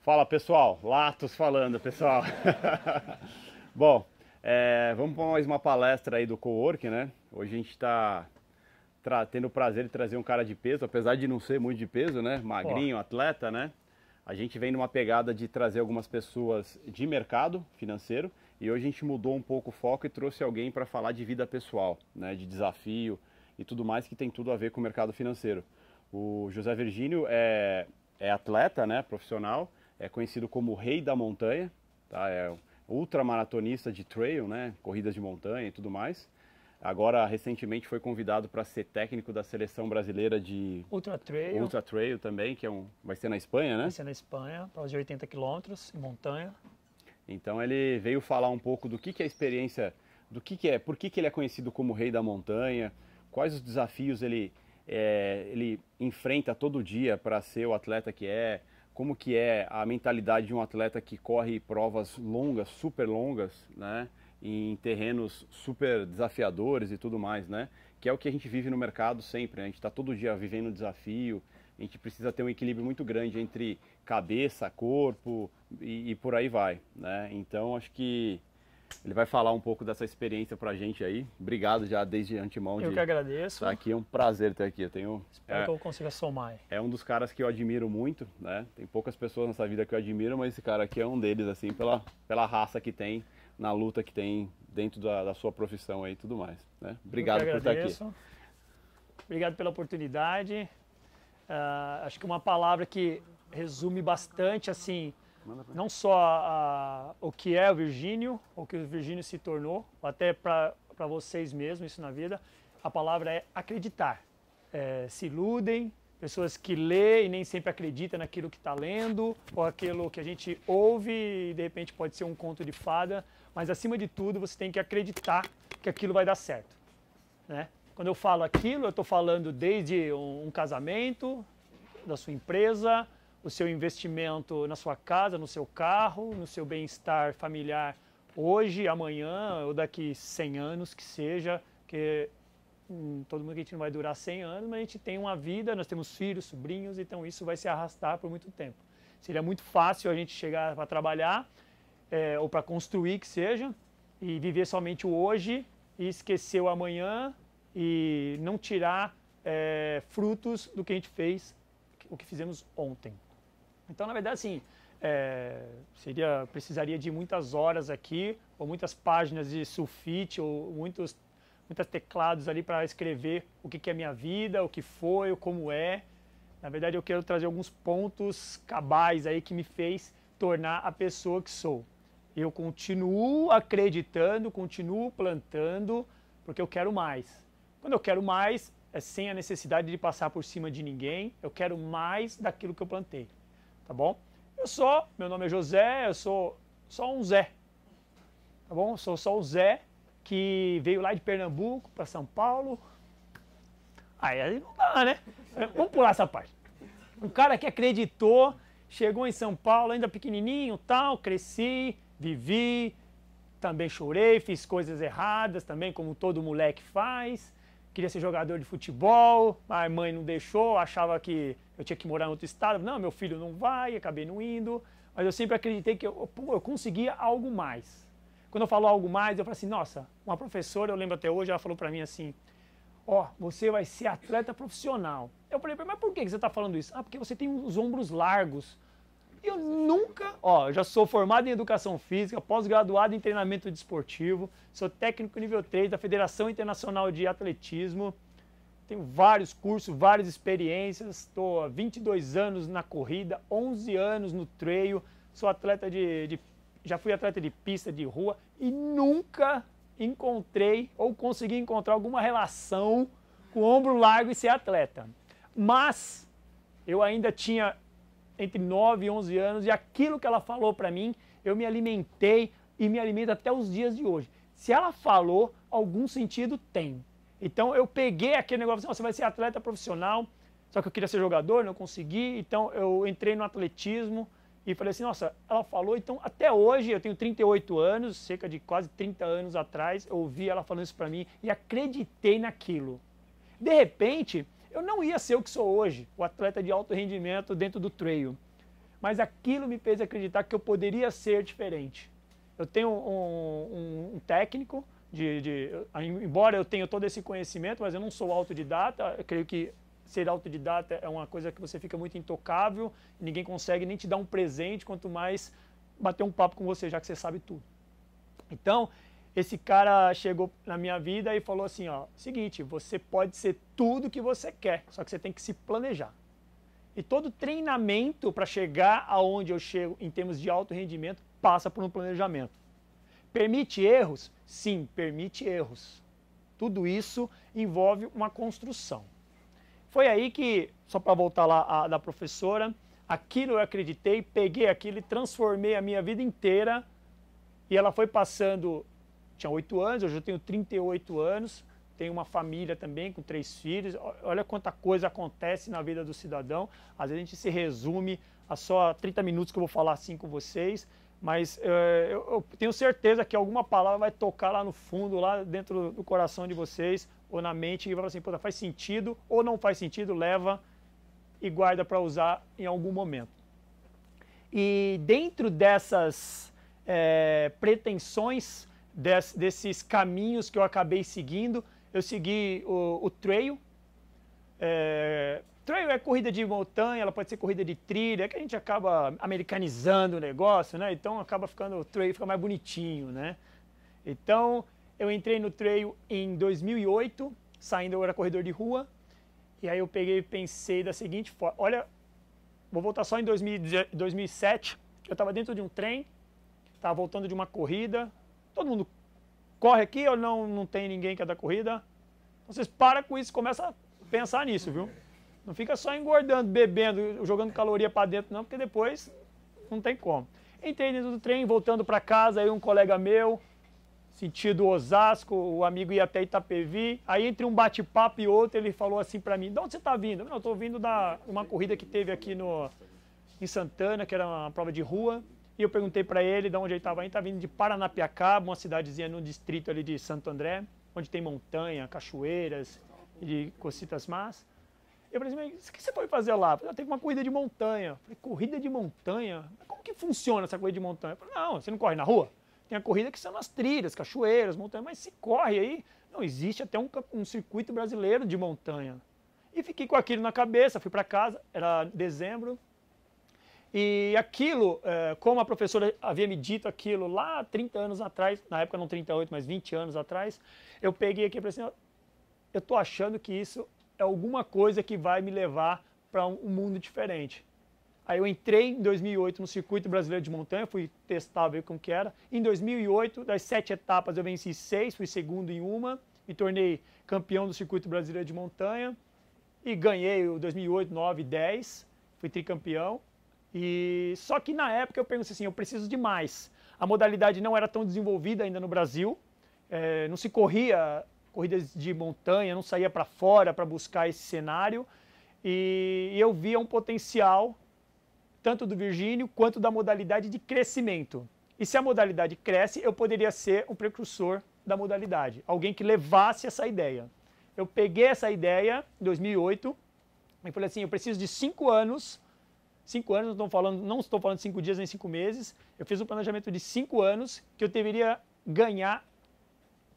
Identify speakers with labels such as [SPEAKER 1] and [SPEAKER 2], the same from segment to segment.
[SPEAKER 1] Fala pessoal, Latos falando pessoal. Bom, vamos para mais uma palestra aí do Cowork, né? Hoje a gente está tendo o prazer de trazer um cara de peso, apesar de não ser muito de peso, né? Magrinho, atleta, né? A gente vem numa pegada de trazer algumas pessoas de mercado financeiro e hoje a gente mudou um pouco o foco e trouxe alguém para falar de vida pessoal, né? De desafio e tudo mais que tem tudo a ver com o mercado financeiro. O José Virgínio é atleta, né? Profissional. É conhecido como o Rei da Montanha, tá? É ultramaratonista de trail, né? Corridas de montanha e tudo mais. Agora, recentemente, foi convidado para ser técnico da seleção brasileira de
[SPEAKER 2] Ultra
[SPEAKER 1] Trail também, que vai ser na Espanha, né?
[SPEAKER 2] Vai ser na Espanha, para os 80 quilômetros em montanha.
[SPEAKER 1] Então, ele veio falar um pouco do que é a experiência, por que ele é conhecido como Rei da Montanha, quais os desafios ele enfrenta todo dia para ser o atleta que é, como que é a mentalidade de um atleta que corre provas longas, super longas, né? Em terrenos super desafiadores e tudo mais, né? Que é o que a gente vive no mercado sempre, né? A gente está todo dia vivendo um desafio, a gente precisa ter um equilíbrio muito grande entre cabeça, corpo e por aí vai, né? Então acho que ele vai falar um pouco dessa experiência pra gente aí. Obrigado já desde antemão.
[SPEAKER 2] Eu que agradeço.
[SPEAKER 1] Tá aqui, é um prazer ter aqui.
[SPEAKER 2] Espero que eu consiga somar.
[SPEAKER 1] É um dos caras que eu admiro muito, né? Tem poucas pessoas nessa vida que eu admiro, mas esse cara aqui é um deles, assim, pela raça que tem, na luta que tem dentro da sua profissão aí e tudo mais, né? Obrigado por estar aqui.
[SPEAKER 2] Obrigado pela oportunidade. Acho que uma palavra que resume bastante, assim, não só o que é o Virgínio, o que o Virgínio se tornou, até para vocês mesmos, isso na vida, a palavra é acreditar. Se iludem, pessoas que lêem e nem sempre acreditam naquilo que está lendo, ou aquilo que a gente ouve e de repente pode ser um conto de fada, mas acima de tudo você tem que acreditar que aquilo vai dar certo, né? Quando eu falo aquilo, eu estou falando desde um casamento, da sua empresa, o seu investimento na sua casa, no seu carro, no seu bem-estar familiar hoje, amanhã ou daqui 100 anos que seja, que todo mundo que a gente não vai durar 100 anos, mas a gente tem uma vida, nós temos filhos, sobrinhos, então isso vai se arrastar por muito tempo. Seria muito fácil a gente chegar para trabalhar ou para construir que seja e viver somente o hoje e esquecer o amanhã e não tirar frutos do que a gente fez, o que fizemos ontem. Então, na verdade, assim, precisaria de muitas horas aqui, ou muitas páginas de sulfite, ou muitos teclados ali para escrever o que é minha vida, o que foi, o como é. Na verdade, eu quero trazer alguns pontos cabais aí que me fez tornar a pessoa que sou. Eu continuo acreditando, continuo plantando, porque eu quero mais. Quando eu quero mais, é sem a necessidade de passar por cima de ninguém, eu quero mais daquilo que eu plantei. Tá bom? Meu nome é José, eu sou só um Zé, tá bom? Eu sou só o Zé que veio lá de Pernambuco para São Paulo. Aí não dá, né? Vamos pular essa parte. Um cara que acreditou, chegou em São Paulo ainda pequenininho, tal, cresci, vivi, também chorei, fiz coisas erradas também, como todo moleque faz. Queria ser jogador de futebol, a mãe não deixou, achava que eu tinha que morar em outro estado. Não, meu filho não vai, acabei não indo. Mas eu sempre acreditei que eu conseguia algo mais. Quando eu falo algo mais, eu falo assim, nossa, uma professora, eu lembro até hoje, ela falou pra mim assim, você vai ser atleta profissional. Eu falei, mas por que você tá falando isso? Porque você tem os ombros largos. Eu nunca, eu já sou formado em educação física, pós-graduado em treinamento desportivo, sou técnico nível 3 da Federação Internacional de Atletismo, tenho vários cursos, várias experiências, estou há 22 anos na corrida, 11 anos no trail, sou atleta já fui atleta de pista, de rua e nunca encontrei ou consegui encontrar alguma relação com ombro largo e ser atleta. Mas eu ainda tinha entre 9 e 11 anos, e aquilo que ela falou para mim, eu me alimentei e me alimento até os dias de hoje. Se ela falou, algum sentido tem. Então eu peguei aquele negócio, você vai ser atleta profissional, só que eu queria ser jogador, não consegui, então eu entrei no atletismo e falei assim, nossa, ela falou, então até hoje, eu tenho 38 anos, cerca de quase 30 anos atrás, eu ouvi ela falando isso para mim e acreditei naquilo. De repente, eu não ia ser o que sou hoje, o atleta de alto rendimento dentro do trail. mas aquilo me fez acreditar que eu poderia ser diferente. Eu tenho um técnico, embora eu tenha todo esse conhecimento, mas eu não sou autodidata. Eu creio que ser autodidata é uma coisa que você fica muito intocável, ninguém consegue nem te dar um presente, quanto mais bater um papo com você, já que você sabe tudo. Então, esse cara chegou na minha vida e falou assim, ó, seguinte, você pode ser tudo que você quer, só que você tem que se planejar. E todo treinamento para chegar aonde eu chego em termos de alto rendimento passa por um planejamento. Permite erros? Sim, permite erros. Tudo isso envolve uma construção. Foi aí que, só para voltar lá da professora, aquilo eu acreditei, peguei aquilo e transformei a minha vida inteira. E ela foi passando, tinha 8 anos, hoje eu tenho 38 anos, tenho uma família também com 3 filhos. Olha quanta coisa acontece na vida do cidadão. Às vezes a gente se resume a só 30 minutos que eu vou falar assim com vocês, mas eu tenho certeza que alguma palavra vai tocar lá no fundo, lá dentro do coração de vocês, ou na mente, e vai falar assim, pô, faz sentido ou não faz sentido, leva e guarda para usar em algum momento. E dentro dessas pretensões, desses caminhos que eu acabei seguindo, eu segui o trail. Trail é corrida de montanha, ela pode ser corrida de trilha, que a gente acaba americanizando o negócio, né? Então acaba ficando, o trail fica mais bonitinho, né? Então eu entrei no trail em 2008, saindo eu era corredor de rua, e aí eu peguei e pensei da seguinte forma, olha, vou voltar só em 2007, eu estava dentro de um trem, estava voltando de uma corrida, todo mundo corre aqui ou não tem ninguém que é da corrida? Então vocês param com isso, começa a pensar nisso, viu? Não fica só engordando, bebendo, jogando caloria para dentro não, porque depois não tem como. Entrei dentro do trem, voltando para casa, aí um colega meu, sentido Osasco, o amigo ia até Itapevi, aí entre um bate-papo e outro ele falou assim para mim, de onde você está vindo? Não, eu estou vindo de uma corrida que teve aqui em Santana, que era uma prova de rua, e eu perguntei para ele de onde ele estava indo, está vindo de Paranapiacaba, uma cidadezinha no distrito ali de Santo André, onde tem montanha, cachoeiras e cositas más. Eu falei assim, mas o que você foi fazer lá? Eu falei, teve uma corrida de montanha. Eu falei, corrida de montanha? Como que funciona essa corrida de montanha? Eu falei, não, você não corre na rua? Tem a corrida que são nas trilhas, cachoeiras, montanhas, mas se corre aí, não existe até um circuito brasileiro de montanha. E fiquei com aquilo na cabeça, fui para casa, era dezembro, e aquilo, como a professora havia me dito aquilo lá 30 anos atrás, na época não 38, mas 20 anos atrás, eu peguei aqui e falei assim, eu estou achando que isso é alguma coisa que vai me levar para um mundo diferente. Aí eu entrei em 2008 no Circuito Brasileiro de Montanha, fui testar, ver como que era. Em 2008, das 7 etapas eu venci 6, fui segundo em uma, me tornei campeão do Circuito Brasileiro de Montanha e ganhei o 2008, 9, 10, fui tricampeão. E só que na época eu pensei assim, eu preciso de mais. A modalidade não era tão desenvolvida ainda no Brasil, não se corria corridas de montanha, não saía para fora para buscar esse cenário, e eu via um potencial tanto do Virgínio quanto da modalidade de crescimento. E se a modalidade cresce, eu poderia ser um precursor da modalidade, alguém que levasse essa ideia. Eu peguei essa ideia em 2008 e falei assim, eu preciso de 5 anos, 5 anos, não estou falando 5 dias nem 5 meses, eu fiz um planejamento de 5 anos que eu deveria ganhar,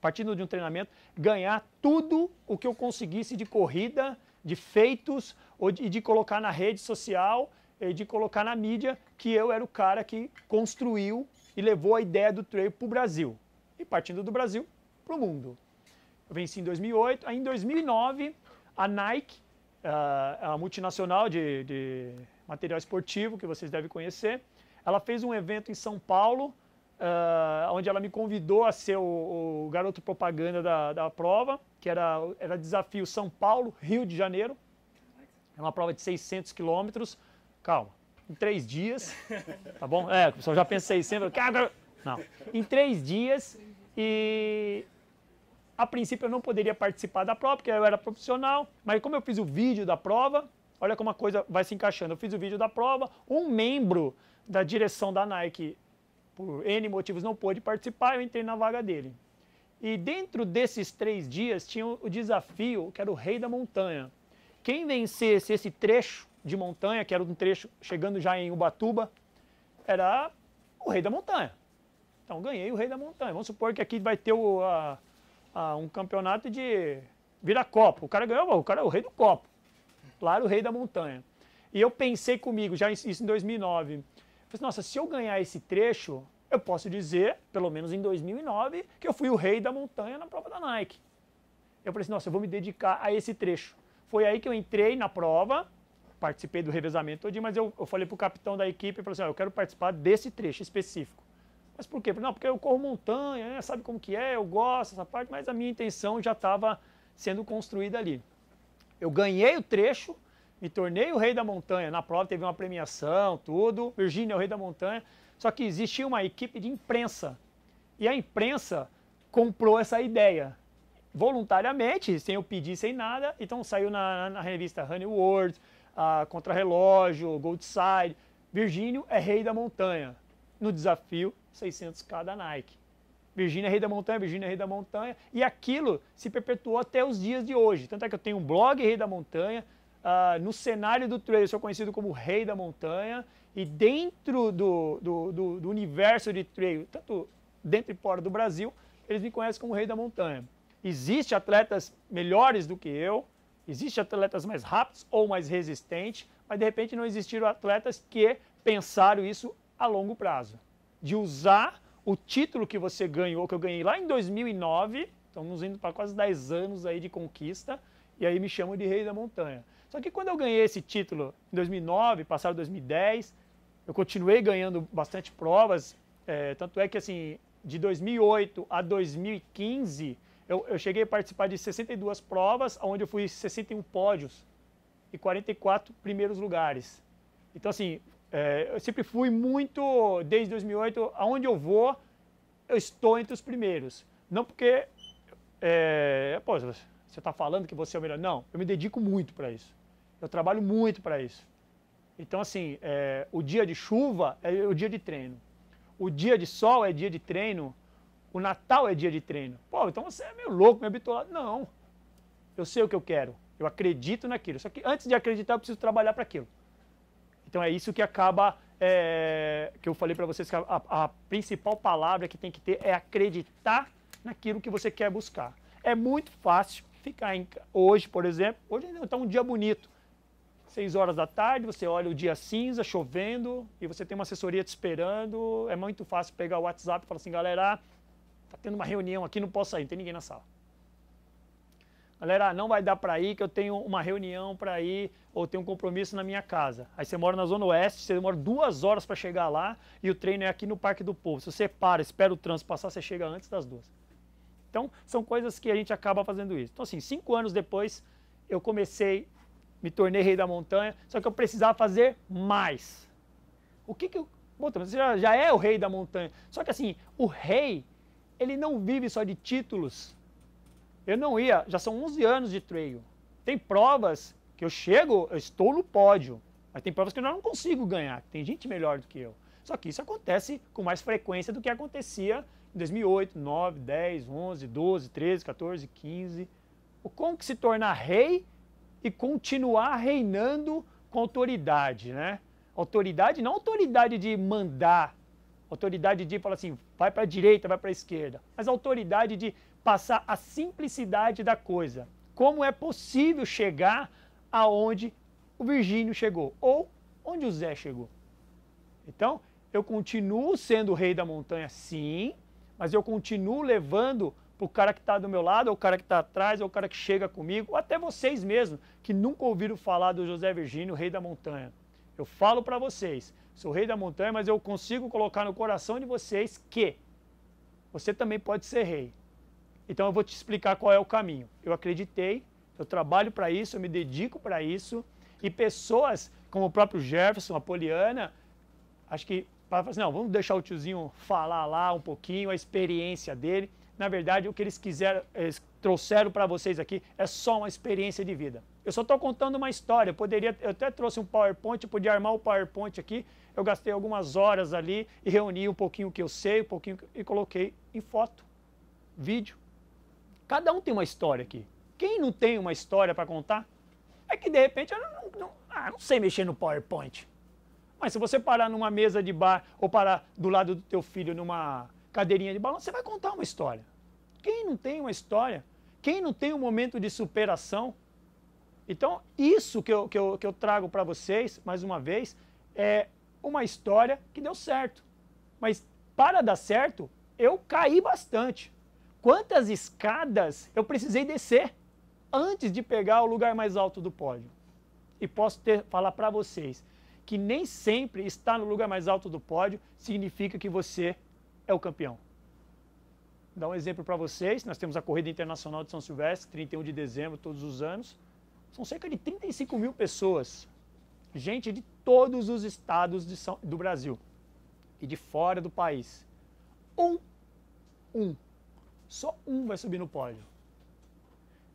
[SPEAKER 2] partindo de um treinamento, ganhar tudo o que eu conseguisse de corrida, de feitos, ou de colocar na rede social, de colocar na mídia, que eu era o cara que construiu e levou a ideia do trail para o Brasil. E partindo do Brasil para o mundo. Eu venci em 2008, aí em 2009, a Nike, a multinacional de material esportivo, que vocês devem conhecer, ela fez um evento em São Paulo, onde ela me convidou a ser o garoto propaganda da prova, que era desafio São Paulo, Rio de Janeiro. É uma prova de 600 quilômetros. Calma, em 3 dias, tá bom? O pessoal já pensa 600, não. Em 3 dias, e a princípio eu não poderia participar da prova, porque eu era profissional, mas como eu fiz o vídeo da prova, olha como a coisa vai se encaixando. Eu fiz o vídeo da prova, um membro da direção da Nike, por N motivos, não pôde participar, eu entrei na vaga dele. E dentro desses 3 dias tinha o desafio, que era o Rei da Montanha. Quem vencesse esse trecho de montanha, que era um trecho chegando já em Ubatuba, era o Rei da Montanha. Então ganhei o Rei da Montanha. Vamos supor que aqui vai ter um campeonato de vira-copo. O cara ganhou, o cara é o Rei do Copo. Claro, o Rei da Montanha. E eu pensei comigo, já isso em 2009, eu falei, nossa, se eu ganhar esse trecho, eu posso dizer, pelo menos em 2009, que eu fui o Rei da Montanha na prova da Nike. Eu falei assim, nossa, eu vou me dedicar a esse trecho. Foi aí que eu entrei na prova, participei do revezamento todinho, mas eu falei pro capitão da equipe, eu falei assim, eu quero participar desse trecho específico. Mas por quê? Não, porque eu corro montanha, né? Sabe como que é, eu gosto dessa parte, mas a minha intenção já estava sendo construída ali. Eu ganhei o trecho, me tornei o Rei da Montanha. Na prova teve uma premiação, tudo. Virgínia é o Rei da Montanha. Só que existia uma equipe de imprensa. E a imprensa comprou essa ideia. Voluntariamente, sem eu pedir, sem nada. Então saiu na revista Honey World, Contra-Relógio, Goldside. Virgínio é Rei da Montanha. No desafio 600K da Nike. Virgínia é Rei da Montanha, Virgínia é Rei da Montanha. E aquilo se perpetuou até os dias de hoje. Tanto é que eu tenho um blog Rei da Montanha. No cenário do trail eu sou conhecido como Rei da Montanha. E dentro do universo de trail, tanto dentro e fora do Brasil, eles me conhecem como Rei da Montanha. Existem atletas melhores do que eu, existem atletas mais rápidos ou mais resistentes, mas de repente não existiram atletas que pensaram isso a longo prazo. De usar o título que você ganhou, que eu ganhei lá em 2009, estamos indo para quase 10 anos aí de conquista, e aí me chamam de Rei da Montanha. Só que quando eu ganhei esse título em 2009, passaram 2010, eu continuei ganhando bastante provas, tanto é que assim, de 2008 a 2015, eu cheguei a participar de 62 provas, onde eu fui 61 pódios e 44 primeiros lugares. Então assim, eu sempre fui muito, desde 2008, aonde eu vou, eu estou entre os primeiros. Não porque, pô, você está falando que você é o melhor. Não, eu me dedico muito para isso. Eu trabalho muito para isso. Então, assim, o dia de chuva é o dia de treino. O dia de sol é dia de treino. O Natal é dia de treino. Pô, então você é meio louco, meio habituado. Não. Eu sei o que eu quero. Eu acredito naquilo. Só que antes de acreditar, eu preciso trabalhar para aquilo. Então é isso que acaba, que eu falei para vocês, que a principal palavra que tem que ter é acreditar naquilo que você quer buscar. É muito fácil ficar hoje, por exemplo, hoje está um dia bonito. 6 horas da tarde, você olha o dia cinza, chovendo, e você tem uma assessoria te esperando. É muito fácil pegar o WhatsApp e falar assim, galera, tá tendo uma reunião aqui, não posso sair, não tem ninguém na sala. Galera, não vai dar para ir, que eu tenho uma reunião para ir, ou tenho um compromisso na minha casa. Aí você mora na Zona Oeste, você demora 2 horas para chegar lá, e o treino é aqui no Parque do Povo. Se você para, espera o trânsito passar, você chega antes das 2. Então, são coisas que a gente acaba fazendo isso. Então, assim, 5 anos depois, eu comecei, me tornei Rei da Montanha, só que eu precisava fazer mais. O que eu... Bom, você já é o Rei da Montanha. Só que, assim, o rei, ele não vive só de títulos. Eu não ia, já são 11 anos de trail. Tem provas que eu chego, eu estou no pódio, mas tem provas que eu não consigo ganhar, tem gente melhor do que eu. Só que isso acontece com mais frequência do que acontecia em 2008, 9, 10, 11, 12, 13, 14, 15. Como que se tornar rei e continuar reinando com autoridade, né? Autoridade, não autoridade de mandar, autoridade de falar assim, vai para a direita, vai para a esquerda, mas autoridade de passar a simplicidade da coisa. Como é possível chegar aonde o Virgínio chegou, ou onde o Zé chegou. Então, eu continuo sendo o Rei da Montanha, sim, mas eu continuo levando para o cara que está do meu lado, ou o cara que está atrás, ou o cara que chega comigo, ou até vocês mesmos, que nunca ouviram falar do José Virgínio, o Rei da Montanha. Eu falo para vocês, sou o Rei da Montanha, mas eu consigo colocar no coração de vocês que você também pode ser rei. Então eu vou te explicar qual é o caminho. Eu acreditei, eu trabalho para isso, eu me dedico para isso, e pessoas como o próprio Jefferson, a Poliana, acho que para falar assim, não, vamos deixar o tiozinho falar lá um pouquinho, a experiência dele. Na verdade, o que eles eles trouxeram para vocês aqui é só uma experiência de vida. Eu só estou contando uma história, eu até trouxe um PowerPoint, eu podia armar o PowerPoint aqui, eu gastei algumas horas ali e reuni um pouquinho o que eu sei, um pouquinho e coloquei em foto, vídeo. Cada um tem uma história aqui. Quem não tem uma história para contar, é que de repente Ah, não sei mexer no PowerPoint. Mas se você parar numa mesa de bar ou parar do lado do teu filho numa cadeirinha de balanço, você vai contar uma história. Quem não tem uma história? Quem não tem um momento de superação? Então, isso que eu trago para vocês, mais uma vez, é uma história que deu certo. Mas para dar certo, eu caí bastante. Quantas escadas eu precisei descer antes de pegar o lugar mais alto do pódio? E posso falar para vocês que nem sempre estar no lugar mais alto do pódio significa que você é o campeão. Vou dar um exemplo para vocês. Nós temos a Corrida Internacional de São Silvestre, 31 de dezembro, todos os anos. São cerca de 35 mil pessoas. Gente de todos os estados do Brasil e de fora do país. Só um vai subir no pódio.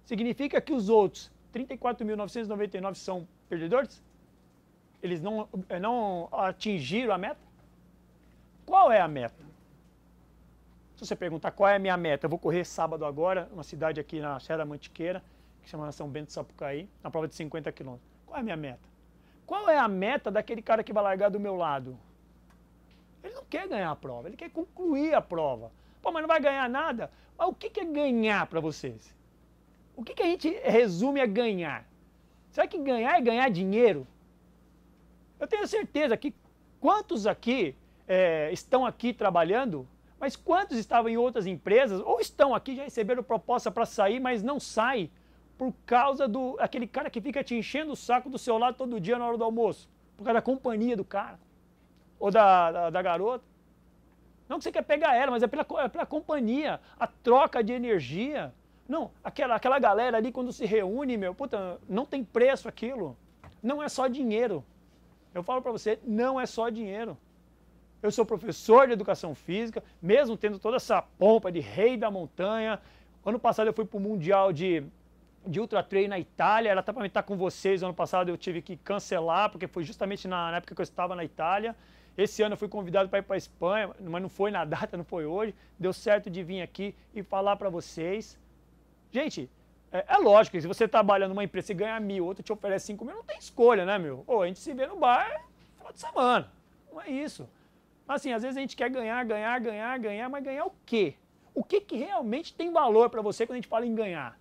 [SPEAKER 2] Significa que os outros 34.999 são perdedores? Eles não atingiram a meta? Qual é a meta? Se você perguntar qual é a minha meta, eu vou correr sábado agora, uma cidade aqui na Serra da Mantiqueira, que chama São Bento do Sapucaí, na prova de 50 km. Qual é a minha meta? Qual é a meta daquele cara que vai largar do meu lado? Ele não quer ganhar a prova, ele quer concluir a prova. Pô, mas não vai ganhar nada? Mas o que é ganhar para vocês? O que a gente resume a ganhar? Será que ganhar é ganhar dinheiro? Eu tenho certeza que quantos aqui estão aqui trabalhando, mas quantos estavam em outras empresas, ou estão aqui, já receberam proposta para sair, mas não saem por causa aquele cara que fica te enchendo o saco do seu lado todo dia na hora do almoço, por causa da companhia do cara, ou da garota. Não que você quer pegar ela, mas é pela companhia, a troca de energia. Não, aquela galera ali quando se reúne, puta, não tem preço aquilo. Não é só dinheiro. Eu falo para você, não é só dinheiro. Eu sou professor de educação física, mesmo tendo toda essa pompa de rei da montanha. Ano passado eu fui para o Mundial de Ultra Trail na Itália, era para estar com vocês. Ano passado eu tive que cancelar, porque foi justamente na época que eu estava na Itália. Esse ano eu fui convidado para ir para a Espanha, mas não foi na data, não foi hoje. Deu certo de vir aqui e falar para vocês. Gente, é lógico que se você trabalha numa empresa e ganha 1.000, outro te oferece 5.000, não tem escolha, né, meu? Ou a gente se vê no bar no final de semana. Não é isso. Mas assim, às vezes a gente quer ganhar, mas ganhar o quê? O que realmente tem valor para você quando a gente fala em ganhar?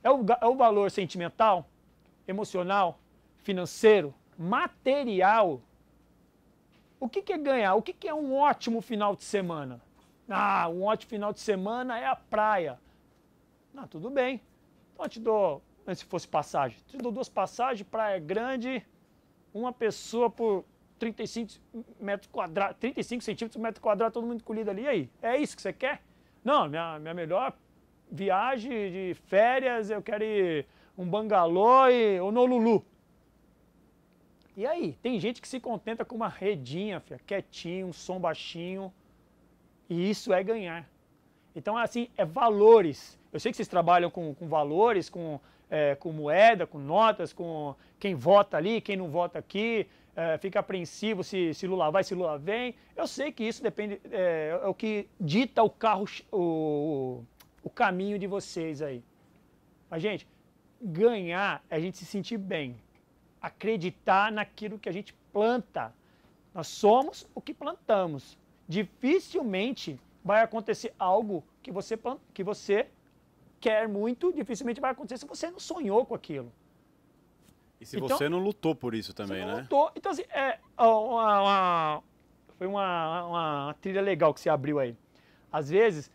[SPEAKER 2] É o valor sentimental, emocional, financeiro, material? O que é ganhar? O que é um ótimo final de semana? Ah, um ótimo final de semana é a praia. Ah, tudo bem. Então eu te dou, se fosse passagem, te dou 2 passagens, praia grande, uma pessoa por 35 metros quadrados, 35 centímetros por metro quadrado, todo mundo encolhido ali. E aí? É isso que você quer? Não, minha melhor viagem de férias, eu quero ir um bangalô e Honolulu. E aí? Tem gente que se contenta com uma redinha, filha, quietinho, um som baixinho. E isso é ganhar. Então, assim, é valores. Eu sei que vocês trabalham com valores, com moeda, com notas, com quem vota ali, quem não vota aqui, fica apreensivo se Lula vai, se Lula vem. Eu sei que isso depende, é o que dita o caminho de vocês aí. Mas, gente, ganhar é a gente se sentir bem. Acreditar naquilo que a gente planta. Nós somos o que plantamos. Dificilmente vai acontecer algo que você quer muito, dificilmente vai acontecer se você não sonhou com aquilo.
[SPEAKER 1] E se então, você não lutou por isso também, né?
[SPEAKER 2] Lutou. Então, assim, foi uma trilha legal que você abriu aí. Às vezes,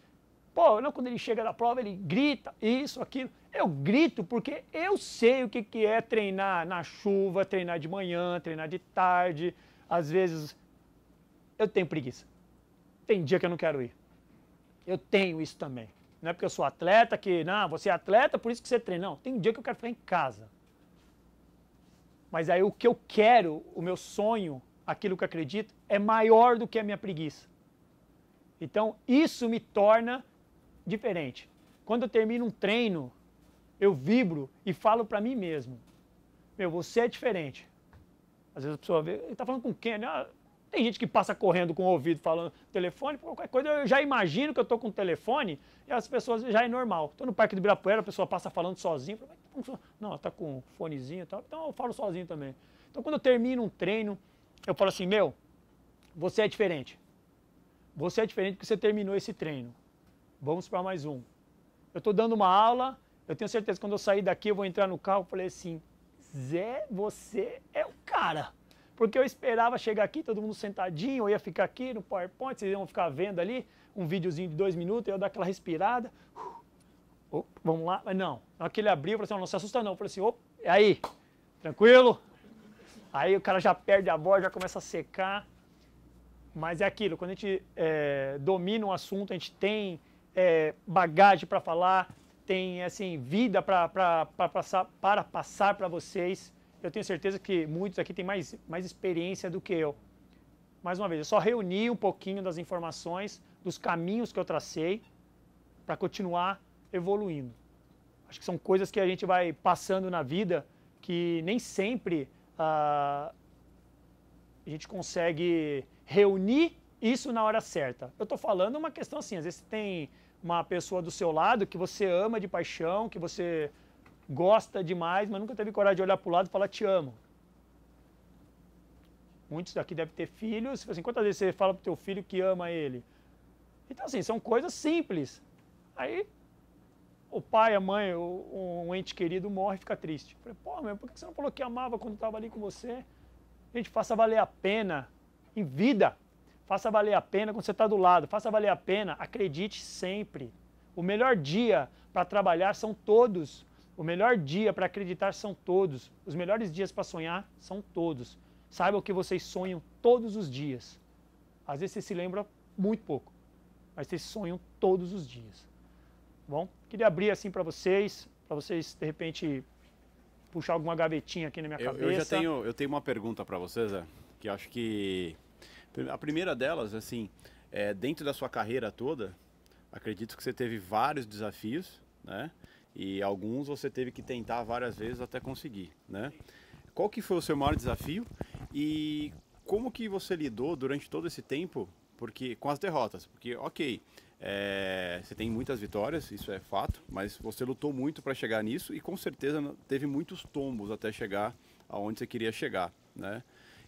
[SPEAKER 2] quando ele chega na prova, ele grita isso, aquilo. Eu grito porque eu sei o que é treinar na chuva, treinar de manhã, treinar de tarde. Às vezes, eu tenho preguiça. Tem dia que eu não quero ir. Eu tenho isso também. Não é porque eu sou atleta que, não, você é atleta, por isso que você treina. Não, tem um dia que eu quero ficar em casa. Mas aí o que eu quero, o meu sonho, aquilo que eu acredito, é maior do que a minha preguiça. Então, isso me torna diferente. Quando eu termino um treino, eu vibro e falo para mim mesmo, você é diferente. Às vezes a pessoa vê, ele está falando com quem? Tem gente que passa correndo com o ouvido falando telefone, qualquer coisa, eu já imagino que eu tô com o telefone e as pessoas já é normal. Tô no Parque do Ibirapuera, a pessoa passa falando sozinho. Não, ela tá com um fonezinho e tal, então eu falo sozinho também. Então quando eu termino um treino, eu falo assim, meu, você é diferente. Você é diferente porque você terminou esse treino. Vamos para mais um. Eu tô dando uma aula, eu tenho certeza que quando eu sair daqui, eu vou entrar no carro e falei assim, Zé, você é o cara. Porque eu esperava chegar aqui, todo mundo sentadinho, eu ia ficar aqui no PowerPoint, vocês iam ficar vendo ali um videozinho de 2 minutos, eu ia dar aquela respirada. Vamos lá, mas não. Na hora que ele abriu, eu falei assim, não se assusta não. Eu falei assim, opa, e aí? Tranquilo? Aí o cara já perde a voz, já começa a secar. Mas é aquilo, quando a gente domina um assunto, a gente tem bagagem para falar, tem assim, vida para passar para vocês. Eu tenho certeza que muitos aqui têm mais experiência do que eu. Mais uma vez, eu só reuni um pouquinho das informações, dos caminhos que eu tracei, para continuar evoluindo. Acho que são coisas que a gente vai passando na vida que nem sempre a gente consegue reunir isso na hora certa. Eu estou falando uma questão assim, às vezes você tem uma pessoa do seu lado que você ama de paixão, que você gosta demais, mas nunca teve coragem de olhar para o lado e falar te amo. Muitos daqui devem ter filhos, assim, quantas vezes você fala para o teu filho que ama ele? Então assim, são coisas simples. Aí o pai, a mãe, um ente querido morre e fica triste. Eu falei, pô, meu, por que você não falou que amava quando estava ali com você? Gente, faça valer a pena em vida. Faça valer a pena quando você está do lado. Faça valer a pena, acredite sempre. O melhor dia para trabalhar são todos. O melhor dia para acreditar são todos. Os melhores dias para sonhar são todos. Saibam que vocês sonham todos os dias. Às vezes você se lembra muito pouco, mas vocês sonham todos os dias. Bom, queria abrir assim para vocês de repente puxar alguma gavetinha aqui na minha cabeça.
[SPEAKER 1] Eu tenho uma pergunta para vocês, Zé, que acho que a primeira delas, assim, dentro da sua carreira toda, acredito que você teve vários desafios, né? E alguns você teve que tentar várias vezes até conseguir, né? Qual que foi o seu maior desafio e como que você lidou durante todo esse tempo com as derrotas? Porque, ok, você tem muitas vitórias, isso é fato, mas você lutou muito para chegar nisso e com certeza teve muitos tombos até chegar aonde você queria chegar, né?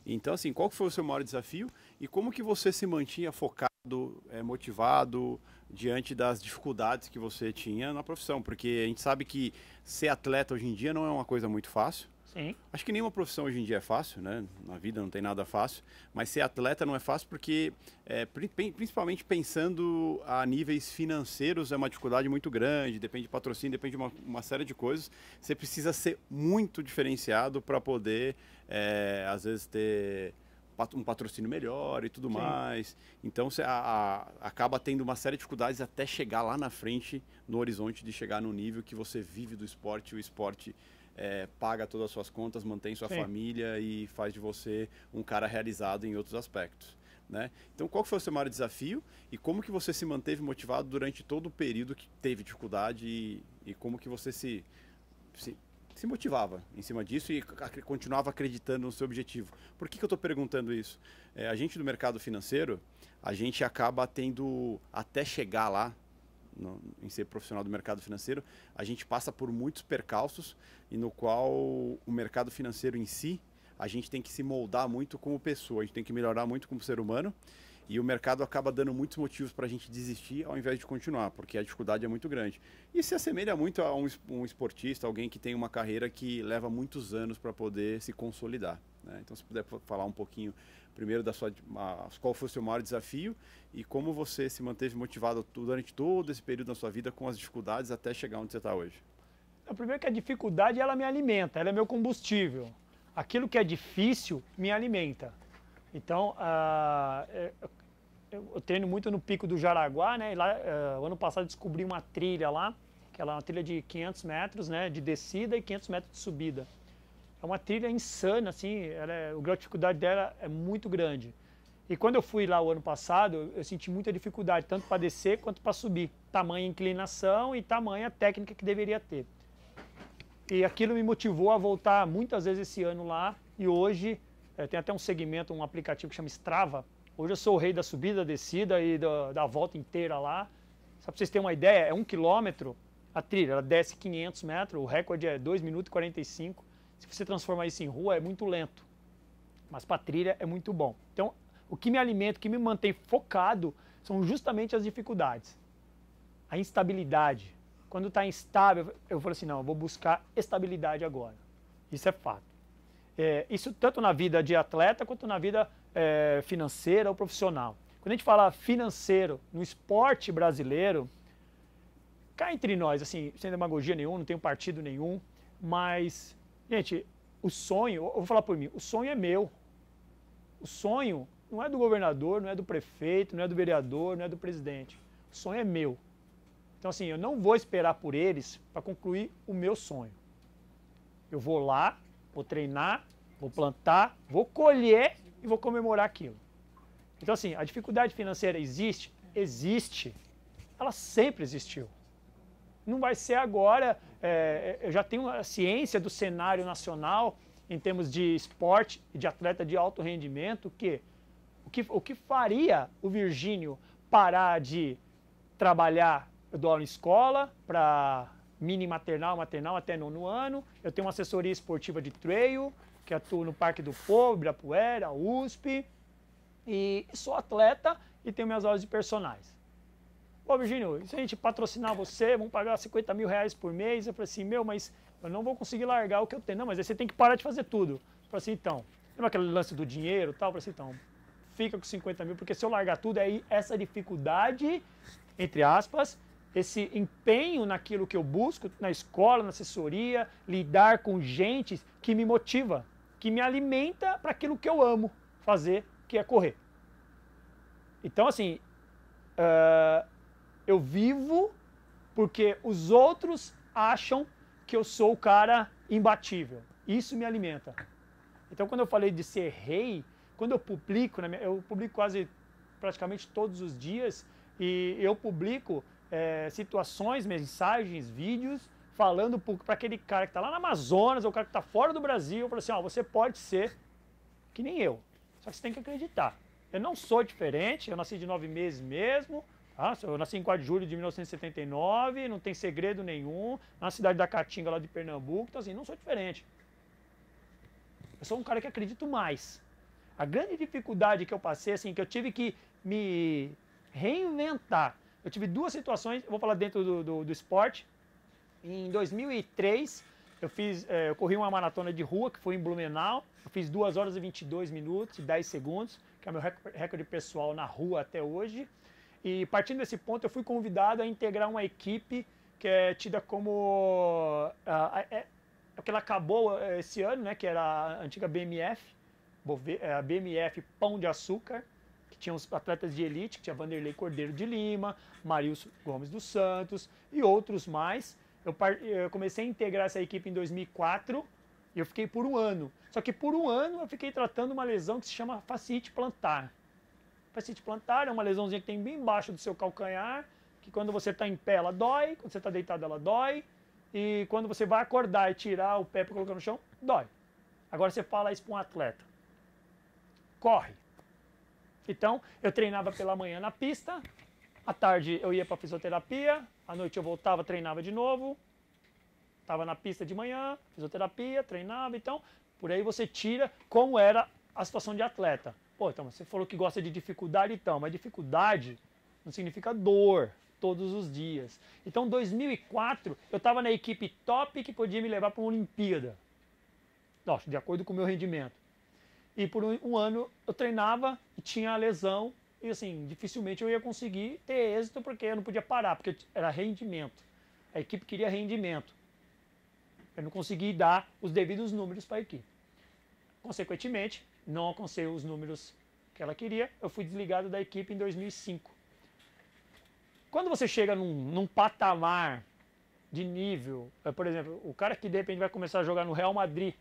[SPEAKER 1] Então, assim, qual que foi o seu maior desafio e como que você se mantinha focado, motivado diante das dificuldades que você tinha na profissão? Porque a gente sabe que ser atleta hoje em dia não é uma coisa muito fácil.
[SPEAKER 2] Sim.
[SPEAKER 1] Acho que nenhuma profissão hoje em dia é fácil, né? Na vida não tem nada fácil, mas ser atleta não é fácil porque, principalmente pensando a níveis financeiros, é uma dificuldade muito grande, depende de patrocínio, depende de uma série de coisas. Você precisa ser muito diferenciado para poder, às vezes, ter um patrocínio melhor e tudo mais. Então você acaba tendo uma série de dificuldades até chegar lá na frente, no horizonte de chegar no nível que você vive do esporte, e o esporte paga todas as suas contas, mantém sua família e faz de você um cara realizado em outros aspectos, né? Então, qual foi o seu maior desafio e como que você se manteve motivado durante todo o período que teve dificuldade e como que você se motivava em cima disso e continuava acreditando no seu objetivo? Por que eu estou perguntando isso? A gente do mercado financeiro, a gente acaba tendo, até chegar lá, em ser profissional do mercado financeiro, a gente passa por muitos percalços e no qual o mercado financeiro em si, a gente tem que se moldar muito como pessoa, a gente tem que melhorar muito como ser humano e o mercado acaba dando muitos motivos para a gente desistir ao invés de continuar, porque a dificuldade é muito grande. E se assemelha muito a um esportista, alguém que tem uma carreira que leva muitos anos para poder se consolidar, né? Então, se puder falar um pouquinho primeiro qual foi o seu maior desafio e como você se manteve motivado durante todo esse período da sua vida com as dificuldades até chegar onde você está hoje.
[SPEAKER 2] Primeiro que a dificuldade, ela me alimenta, ela é meu combustível. Aquilo que é difícil me alimenta. Então, eu treino muito no Pico do Jaraguá, né? E lá, o ano passado descobri uma trilha lá, que ela é uma trilha de 500 metros, né? De descida e 500 metros de subida. É uma trilha insana, assim, a dificuldade dela é muito grande. E quando eu fui lá o ano passado, eu senti muita dificuldade, tanto para descer quanto para subir. Tamanha inclinação e tamanha técnica que deveria ter. E aquilo me motivou a voltar muitas vezes esse ano lá. E hoje tem até um segmento, um aplicativo que chama Strava. Hoje eu sou o rei da subida, da descida e da volta inteira lá. Só para vocês terem uma ideia, é 1 quilômetro a trilha, ela desce 500 metros, o recorde é 2 minutos e 45. Se você transformar isso em rua, é muito lento. Mas para trilha é muito bom. Então, o que me alimenta, o que me mantém focado, são justamente as dificuldades. A instabilidade. Quando está instável, eu falo assim, não, eu vou buscar estabilidade agora. Isso é fato. Isso tanto na vida de atleta, quanto na vida financeira ou profissional. Quando a gente fala financeiro no esporte brasileiro, cá entre nós, assim, sem demagogia nenhuma, não tenho partido nenhum, mas, gente, o sonho, eu vou falar por mim, o sonho é meu. O sonho não é do governador, não é do prefeito, não é do vereador, não é do presidente. O sonho é meu. Então, assim, eu não vou esperar por eles para concluir o meu sonho. Eu vou lá, vou treinar, vou plantar, vou colher e vou comemorar aquilo. Então, assim, a dificuldade financeira existe? Existe. Ela sempre existiu. Não vai ser agora, eu já tenho a ciência do cenário nacional em termos de esporte e de atleta de alto rendimento, o que faria o Virgínio parar de trabalhar, eu dou aula em escola, para mini maternal até 9º ano, eu tenho uma assessoria esportiva de trail, que atuo no Parque do Povo, Ibirapuera, USP, e sou atleta e tenho minhas aulas de personagens. Ô Virgínio, e se a gente patrocinar você, vamos pagar 50 mil reais por mês? Eu falei assim, mas eu não vou conseguir largar o que eu tenho. Não, mas aí você tem que parar de fazer tudo. Eu falei assim, então, lembra aquele lance do dinheiro e tal? Eu falei assim, então, fica com 50 mil, porque se eu largar tudo, aí essa dificuldade, entre aspas, esse empenho naquilo que eu busco, na escola, na assessoria, lidar com gente que me motiva, que me alimenta para aquilo que eu amo fazer, que é correr. Então, assim, eu vivo porque os outros acham que eu sou o cara imbatível. Isso me alimenta. Então, quando eu falei de ser rei, quando eu publico, eu publico praticamente todos os dias, e eu publico situações, mensagens, vídeos, falando para aquele cara que está lá no Amazonas, ou o cara que está fora do Brasil, eu falo assim, você pode ser que nem eu, só que você tem que acreditar. Eu não sou diferente, eu nasci de 9 meses mesmo, eu nasci em 4 de julho de 1979, não tem segredo nenhum, na cidade da Caatinga, lá de Pernambuco, então assim, não sou diferente. Eu sou um cara que acredito mais. A grande dificuldade que eu passei, assim, que eu tive que me reinventar. Eu tive 2 situações, eu vou falar dentro do esporte. Em 2003, eu corri uma maratona de rua, que foi em Blumenau. Eu fiz 2 horas e 22 minutos e 10 segundos, que é o meu recorde pessoal na rua até hoje. E partindo desse ponto, eu fui convidado a integrar uma equipe que é tida como... que ela acabou esse ano, né, que era a antiga BMF, a BMF Pão de Açúcar, que tinha os atletas de elite, que tinha Vanderlei Cordeiro de Lima, Marilson Gomes dos Santos e outros mais. Eu comecei a integrar essa equipe em 2004 e eu fiquei por 1 ano. Só que por 1 ano eu fiquei tratando uma lesão que se chama fasciite plantar. Fasciite plantar é uma lesãozinha que tem bem embaixo do seu calcanhar, que quando você está em pé ela dói, quando você está deitado ela dói, e quando você vai acordar e tirar o pé para colocar no chão, dói. Agora você fala isso para um atleta. Corre. Então, eu treinava pela manhã na pista, à tarde eu ia para fisioterapia, à noite eu voltava, treinava de novo, estava na pista de manhã, fisioterapia, treinava, então, por aí você tira como era a situação de atleta. Pô, então, você falou que gosta de dificuldade, então, mas dificuldade não significa dor todos os dias. Então, em 2004, eu estava na equipe top que podia me levar para uma Olimpíada. Nossa, de acordo com o meu rendimento. E por 1 ano eu treinava e tinha a lesão. E assim, dificilmente eu ia conseguir ter êxito porque eu não podia parar, porque era rendimento. A equipe queria rendimento. Eu não consegui dar os devidos números para a equipe. Consequentemente, não alcancei os números que ela queria. Eu fui desligado da equipe em 2005. Quando você chega num patamar de nível, por exemplo, o cara que de repente vai começar a jogar no Real Madrid,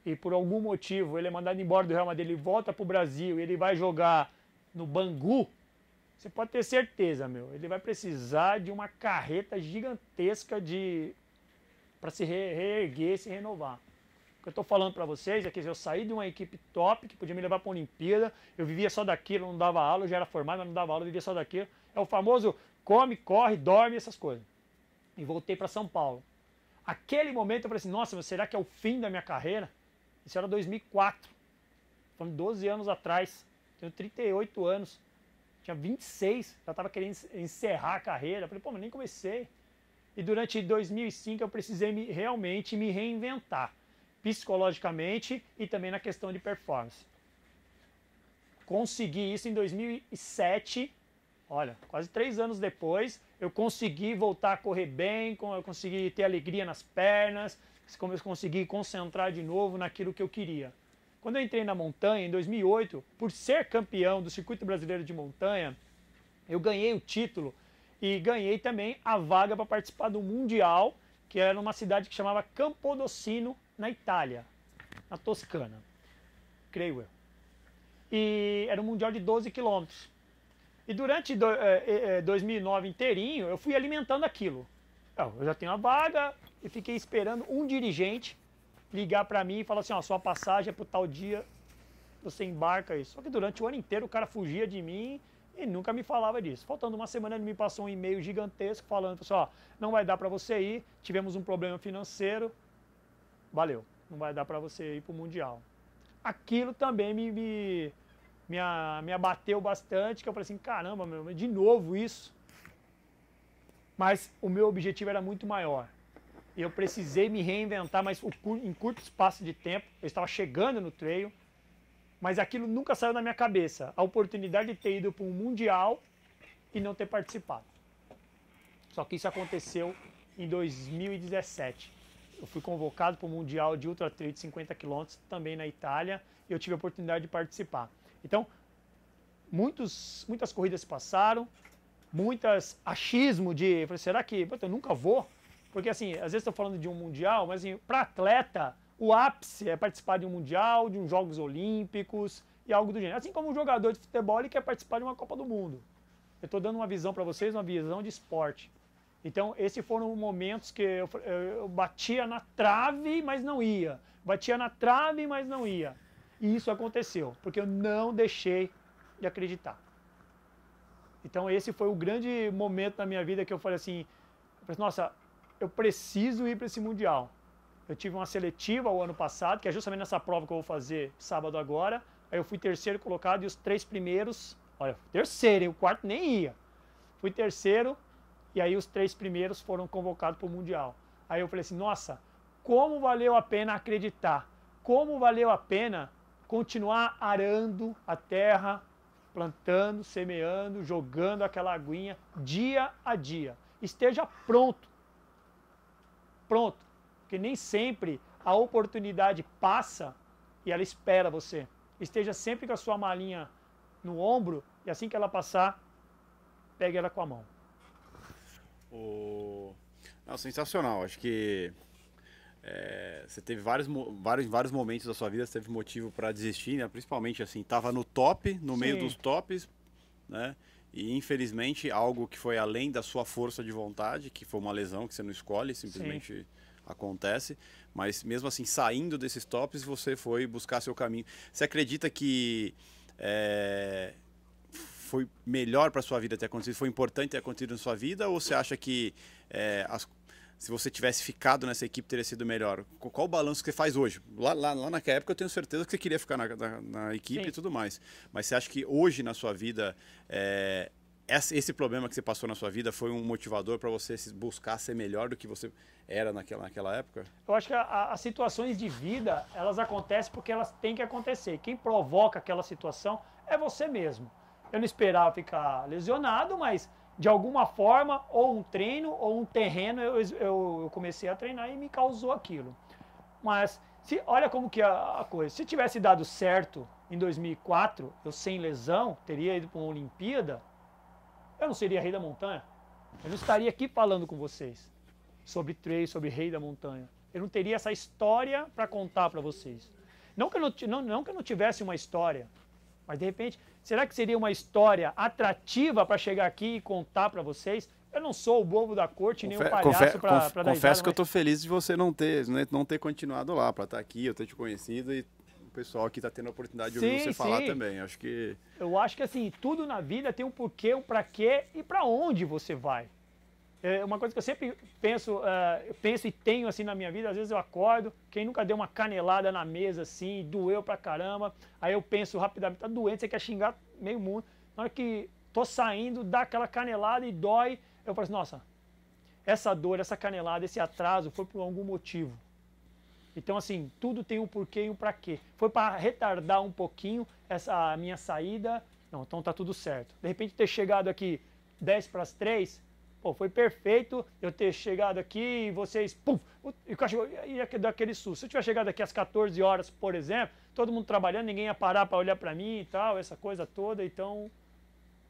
[SPEAKER 2] e por algum motivo ele é mandado embora do Real Madrid, ele volta para o Brasil e ele vai jogar no Bangu, você pode ter certeza, ele vai precisar de uma carreta gigantesca para se reerguer, se renovar. O que eu estou falando para vocês é que eu saí de uma equipe top, que podia me levar para a Olimpíada, eu vivia só daquilo, não dava aula, eu já era formado, mas não dava aula, eu vivia só daquilo. É o famoso come, corre, dorme, essas coisas. E voltei para São Paulo. Aquele momento eu falei assim, nossa, mas será que é o fim da minha carreira? Isso era 2004, falando 12 anos atrás, tenho 38 anos, tinha 26, já estava querendo encerrar a carreira, eu falei, pô, mas nem comecei. E durante 2005 eu precisei realmente me reinventar, psicologicamente e também na questão de performance. Consegui isso em 2007, olha, quase 3 anos depois, eu consegui voltar a correr bem, eu consegui ter alegria nas pernas, como eu consegui concentrar de novo naquilo que eu queria. Quando eu entrei na montanha, em 2008, por ser campeão do Circuito Brasileiro de Montanha, eu ganhei o título e ganhei também a vaga para participar do Mundial, que era numa cidade que chamava Campodossino, na Itália, na Toscana, creio eu. E era um Mundial de 12 quilômetros. E durante 2009 inteirinho, eu fui alimentando aquilo. Eu já tenho a vaga e fiquei esperando um dirigente ligar para mim e falar assim, ó, sua passagem é pro tal dia, você embarca isso. Só que durante o ano inteiro o cara fugia de mim e nunca me falava disso. Faltando uma semana ele me passou um e-mail gigantesco falando assim, ó, não vai dar para você ir, tivemos um problema financeiro, valeu, não vai dar para você ir pro Mundial. Aquilo também me abateu bastante, que eu falei assim, caramba, meu, de novo isso. Mas o meu objetivo era muito maior. Eu precisei me reinventar, mas em curto espaço de tempo, eu estava chegando no trail, mas aquilo nunca saiu da minha cabeça. A oportunidade de ter ido para um Mundial e não ter participado. Só que isso aconteceu em 2017. Eu fui convocado para o Mundial de Ultra Trail de 50 km, também na Itália, e eu tive a oportunidade de participar. Então, muitas corridas se passaram, muitas achismo de, será que eu nunca vou? Porque assim, às vezes estou falando de um Mundial, mas assim, para atleta, o ápice é participar de um Mundial, de uns Jogos Olímpicos e algo do gênero. Assim como um jogador de futebol, ele quer participar de uma Copa do Mundo. Eu estou dando uma visão para vocês, uma visão de esporte. Então, esses foram momentos que eu batia na trave, mas não ia. Batia na trave, mas não ia. E isso aconteceu, porque eu não deixei de acreditar. Então, esse foi o grande momento na minha vida que eu falei assim, nossa, eu preciso ir para esse Mundial. Eu tive uma seletiva o ano passado, que é justamente nessa prova que eu vou fazer sábado agora. Aí eu fui terceiro colocado e os 3 primeiros, olha, terceiro, e o quarto nem ia. Fui terceiro e aí os 3 primeiros foram convocados para o Mundial. Aí eu falei assim, nossa, como valeu a pena acreditar, como valeu a pena continuar arando a terra, plantando, semeando, jogando aquela aguinha dia a dia. Esteja pronto. Pronto. Porque nem sempre a oportunidade passa e ela espera você. Esteja sempre com a sua malinha no ombro e assim que ela passar, pegue ela com a mão.
[SPEAKER 1] Não, sensacional. Acho que você teve vários momentos da sua vida, você teve motivo para desistir, né? Principalmente assim, estava no top, no meio dos tops, né? E infelizmente algo que foi além da sua força de vontade, que foi uma lesão que você não escolhe, simplesmente acontece. Mas mesmo assim, saindo desses tops, você foi buscar seu caminho. Você acredita que foi melhor para sua vida ter acontecido, foi importante ter acontecido na sua vida, ou você acha que se você tivesse ficado nessa equipe teria sido melhor? Qual o balanço que você faz hoje? Lá naquela época eu tenho certeza que você queria ficar na equipe e tudo mais, mas você acha que hoje na sua vida esse problema que você passou na sua vida foi um motivador para você buscar ser melhor do que você era naquela época?
[SPEAKER 2] Eu acho que as situações de vida, elas acontecem porque elas têm que acontecer. Quem provoca aquela situação é você mesmo. Eu não esperava ficar lesionado, mas de alguma forma, ou um treino, ou um terreno, eu comecei a treinar e me causou aquilo. Mas, olha como que a coisa, se tivesse dado certo em 2004, eu sem lesão, teria ido para uma Olimpíada, eu não seria rei da montanha. Eu não estaria aqui falando com vocês sobre trail, sobre rei da montanha. Eu não teria essa história para contar para vocês. Não que eu não tivesse uma história, mas de repente, será que seria uma história atrativa para chegar aqui e contar para vocês Eu não sou o bobo da corte, nem o palhaço para dar risada.
[SPEAKER 1] Confesso que eu tô feliz de você não ter continuado lá, para estar aqui, eu ter te conhecido e o pessoal aqui tá tendo a oportunidade de ouvir você falar também.
[SPEAKER 2] Eu acho que assim, tudo na vida tem um porquê, um pra quê e pra onde você vai. É uma coisa que eu sempre penso e tenho assim na minha vida, às vezes eu acordo, quem nunca deu uma canelada na mesa assim, doeu pra caramba, aí eu penso rapidamente, tá doente, você quer xingar meio mundo, na hora que tô saindo, dá aquela canelada e dói, eu falo assim, nossa, essa dor, essa canelada, esse atraso foi por algum motivo. Então assim, tudo tem um porquê e um pra quê. Foi para retardar um pouquinho essa minha saída, não, então tá tudo certo. De repente ter chegado aqui 10 para as 3, pô, foi perfeito eu ter chegado aqui e vocês, pum, e o cachorro ia dar aquele susto. Se eu tivesse chegado aqui às 14 horas, por exemplo, todo mundo trabalhando, ninguém ia parar para olhar para mim e tal, essa coisa toda, então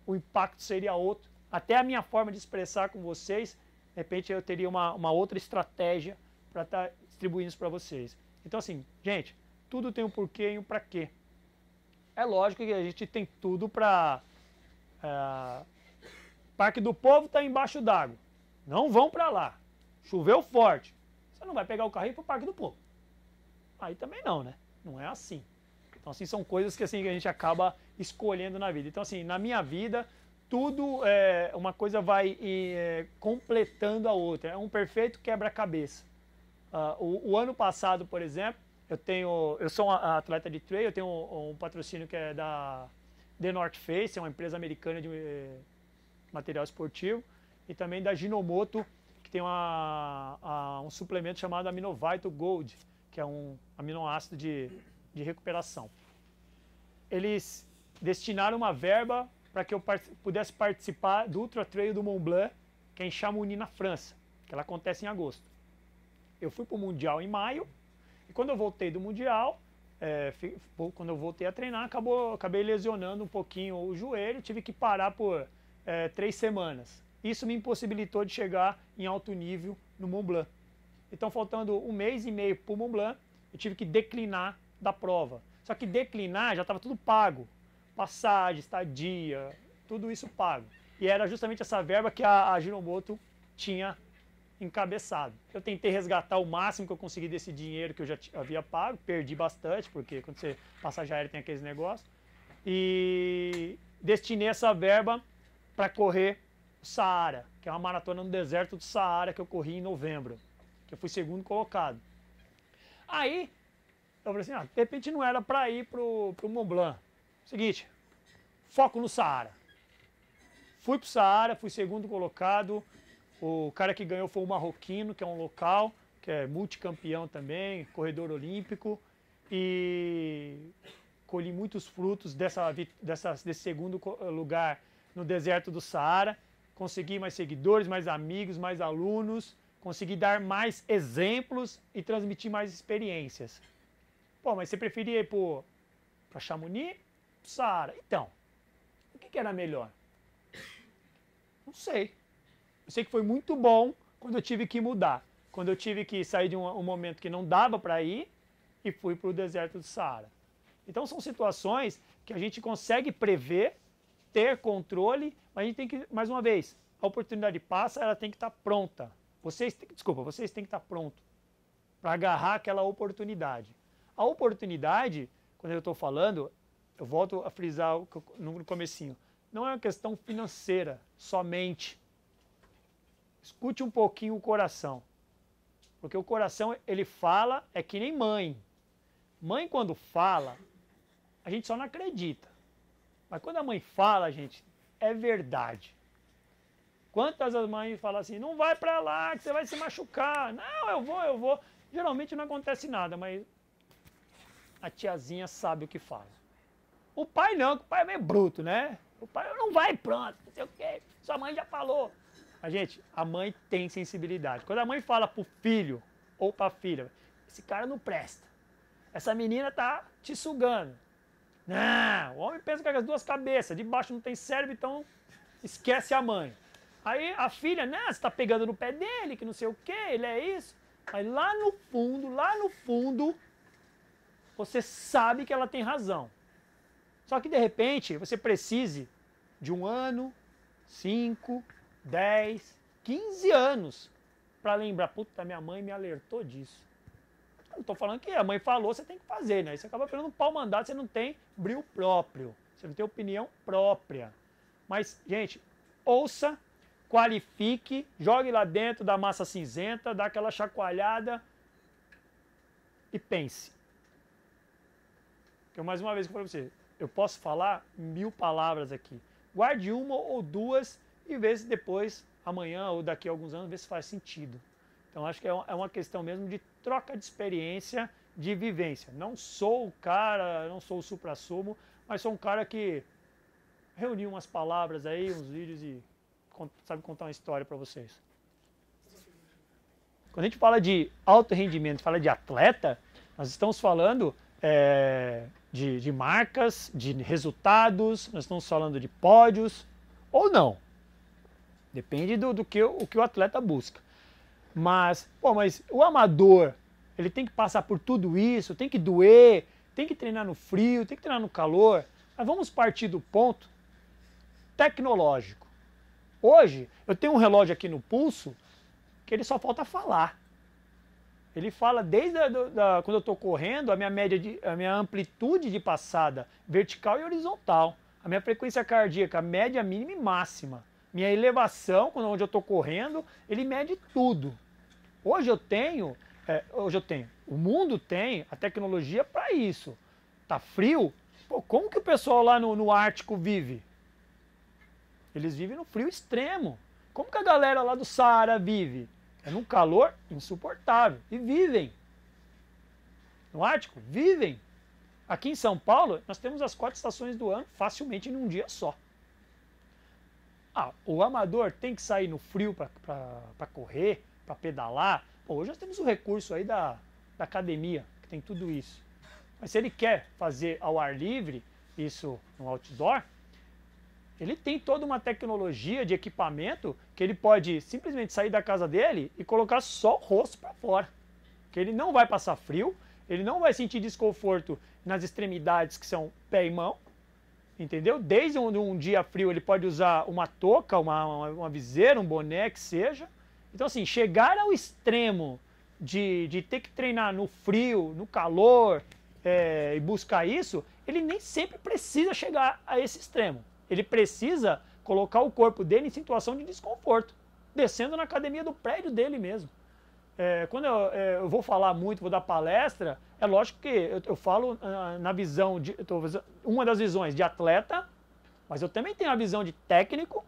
[SPEAKER 2] o impacto seria outro. Até a minha forma de expressar com vocês, de repente eu teria uma outra estratégia para estar distribuindo isso para vocês. Então assim, gente, tudo tem um porquê e um para quê. É lógico que a gente tem tudo para... Parque do Povo está embaixo d'água. Não vão para lá. Choveu forte. Você não vai pegar o carro e ir para o Parque do Povo. Aí também não, né? Não é assim. Então, assim, são coisas que, assim, que a gente acaba escolhendo na vida. Então, assim, na minha vida, tudo, uma coisa vai completando a outra. É um perfeito quebra-cabeça. O ano passado, por exemplo, eu sou um atleta de trail, eu tenho um patrocínio que é da The North Face, é uma empresa americana de material esportivo, e também da Ginomoto, que tem um suplemento chamado Aminovital Gold, que é um aminoácido de recuperação. Eles destinaram uma verba para que eu pudesse participar do Ultra Trail do Mont Blanc, que é em Chamonix, na França, que ela acontece em agosto. Eu fui para o Mundial em maio, e quando eu voltei do Mundial, quando eu voltei a treinar, acabei lesionando um pouquinho o joelho, tive que parar por 3 semanas. Isso me impossibilitou de chegar em alto nível no Mont Blanc. Então, faltando 1 mês e meio para o Mont Blanc, eu tive que declinar da prova. Só que declinar já estava tudo pago. Passagem, estadia, tudo isso pago. E era justamente essa verba que a Ginomoto tinha encabeçado. Eu tentei resgatar o máximo que eu consegui desse dinheiro que eu já havia pago, perdi bastante, porque quando você passagem aérea tem aqueles negócios, e destinei essa verba para correr o Saara, que é uma maratona no deserto do Saara que eu corri em novembro, que eu fui segundo colocado. Aí, eu falei assim, de repente não era para ir pro Mont Blanc. Seguinte, foco no Saara. Fui pro Saara, fui segundo colocado. O cara que ganhou foi o marroquino, que é um local, que é multicampeão também, corredor olímpico. E colhi muitos frutos desse segundo lugar no deserto do Saara. Consegui mais seguidores, mais amigos, mais alunos. Consegui dar mais exemplos e transmitir mais experiências. Pô, mas você preferia ir para Chamonix? Pro Saara? Então, o que era melhor? Não sei. Eu sei que foi muito bom quando eu tive que mudar. Quando eu tive que sair de um momento que não dava para ir e fui para o deserto do Saara. Então são situações que a gente consegue prever, ter controle, mas a gente tem que, mais uma vez, a oportunidade passa, ela tem que estar pronta. Vocês têm que estar prontos para agarrar aquela oportunidade. A oportunidade, quando eu estou falando, eu volto a frisar no comecinho, não é uma questão financeira somente. Escute um pouquinho o coração. Porque o coração, ele fala, é que nem mãe. Mãe, quando fala, a gente só não acredita. Mas quando a mãe fala, gente, é verdade. Quantas as mães falam assim, não vai pra lá, que você vai se machucar. Não, eu vou. Geralmente não acontece nada, mas a tiazinha sabe o que faz. O pai não, que o pai é meio bruto, né? O pai não vai, pronto, não sei o quê. Sua mãe já falou. Mas, gente, a mãe tem sensibilidade. Quando a mãe fala pro filho ou pra filha, esse cara não presta. Essa menina tá te sugando. Não, o homem pensa com as duas cabeças. De baixo não tem cérebro, então esquece a mãe. Aí a filha, né, você tá pegando no pé dele, que não sei o quê, ele é isso. Mas lá no fundo, você sabe que ela tem razão. Só que de repente você precise de 1 ano, 5, 10, 15 anos para lembrar, puta, minha mãe me alertou disso. Eu não tô falando que a mãe falou, você tem que fazer, né? Aí você acaba pegando um pau mandado, você não tem brilho próprio, você não tem opinião própria. Mas, gente, ouça, qualifique, jogue lá dentro da massa cinzenta, dá aquela chacoalhada e pense. Eu, mais uma vez, que eu falei pra você, eu posso falar 1000 palavras aqui. Guarde uma ou duas e vê se depois, amanhã ou daqui a alguns anos, vê se faz sentido. Então, acho que é uma questão mesmo de troca de experiência, de vivência. Não sou o cara, não sou o suprassumo, mas sou um cara que reuniu umas palavras aí, uns vídeos e sabe contar uma história para vocês. Quando a gente fala de alto rendimento, fala de atleta, nós estamos falando de marcas, de resultados, nós estamos falando de pódios, ou não. Depende do que o atleta busca. Mas o amador, ele tem que passar por tudo isso, tem que doer, tem que treinar no frio, tem que treinar no calor. Mas vamos partir do ponto tecnológico. Hoje, eu tenho um relógio aqui no pulso que ele só falta falar. Ele fala desde quando eu estou correndo, a minha amplitude de passada vertical e horizontal, a minha frequência cardíaca, média, mínima e máxima, minha elevação, onde eu estou correndo, ele mede tudo. Hoje eu tenho, o mundo tem a tecnologia para isso. Tá frio? Pô, como que o pessoal lá no Ártico vive? Eles vivem no frio extremo. Como que a galera lá do Saara vive? É num calor insuportável. E vivem. No Ártico, vivem. Aqui em São Paulo, nós temos as 4 estações do ano facilmente em um dia só. O amador tem que sair no frio para correr, para pedalar. Pô, hoje nós temos o recurso aí da academia, que tem tudo isso. Mas se ele quer fazer ao ar livre, isso no outdoor, ele tem toda uma tecnologia de equipamento que ele pode simplesmente sair da casa dele e colocar só o rosto para fora. Que ele não vai passar frio, ele não vai sentir desconforto nas extremidades que são pé e mão, entendeu? Desde um dia frio ele pode usar uma touca, uma viseira, um boné, que seja. Então assim, chegar ao extremo de ter que treinar no frio, no calor e buscar isso, ele nem sempre precisa chegar a esse extremo. Ele precisa colocar o corpo dele em situação de desconforto, descendo na academia do prédio dele mesmo. Quando eu vou falar muito, vou dar palestra, é lógico que eu falo na visão, uma das visões de atleta, mas eu também tenho a visão de técnico,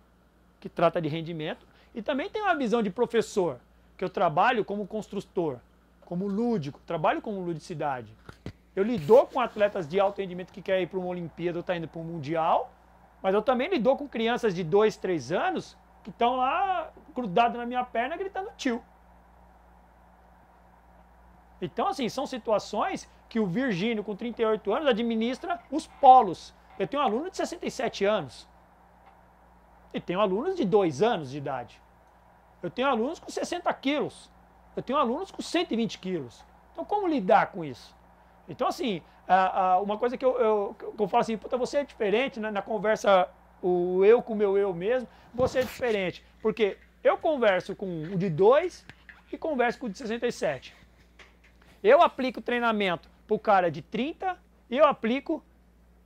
[SPEAKER 2] que trata de rendimento, e também tenho a visão de professor, que eu trabalho como construtor, como lúdico, trabalho como ludicidade. Eu lido com atletas de alto rendimento que querem ir para uma Olimpíada ou está indo para um Mundial, mas eu também lido com crianças de 2, 3 anos que estão lá grudadas na minha perna gritando tio. Então, assim, são situações que o Virgínio, com 38 anos, administra os polos. Eu tenho um aluno de 67 anos. E tenho alunos de 2 anos de idade. Eu tenho alunos com 60 quilos. Eu tenho alunos com 120 quilos. Então, como lidar com isso? Então, assim, uma coisa que eu falo assim, puta, você é diferente, né? Na conversa, o eu com o meu eu mesmo, você é diferente. Porque eu converso com o de 2 e converso com o de 67. Eu aplico treinamento para o cara de 30 e eu aplico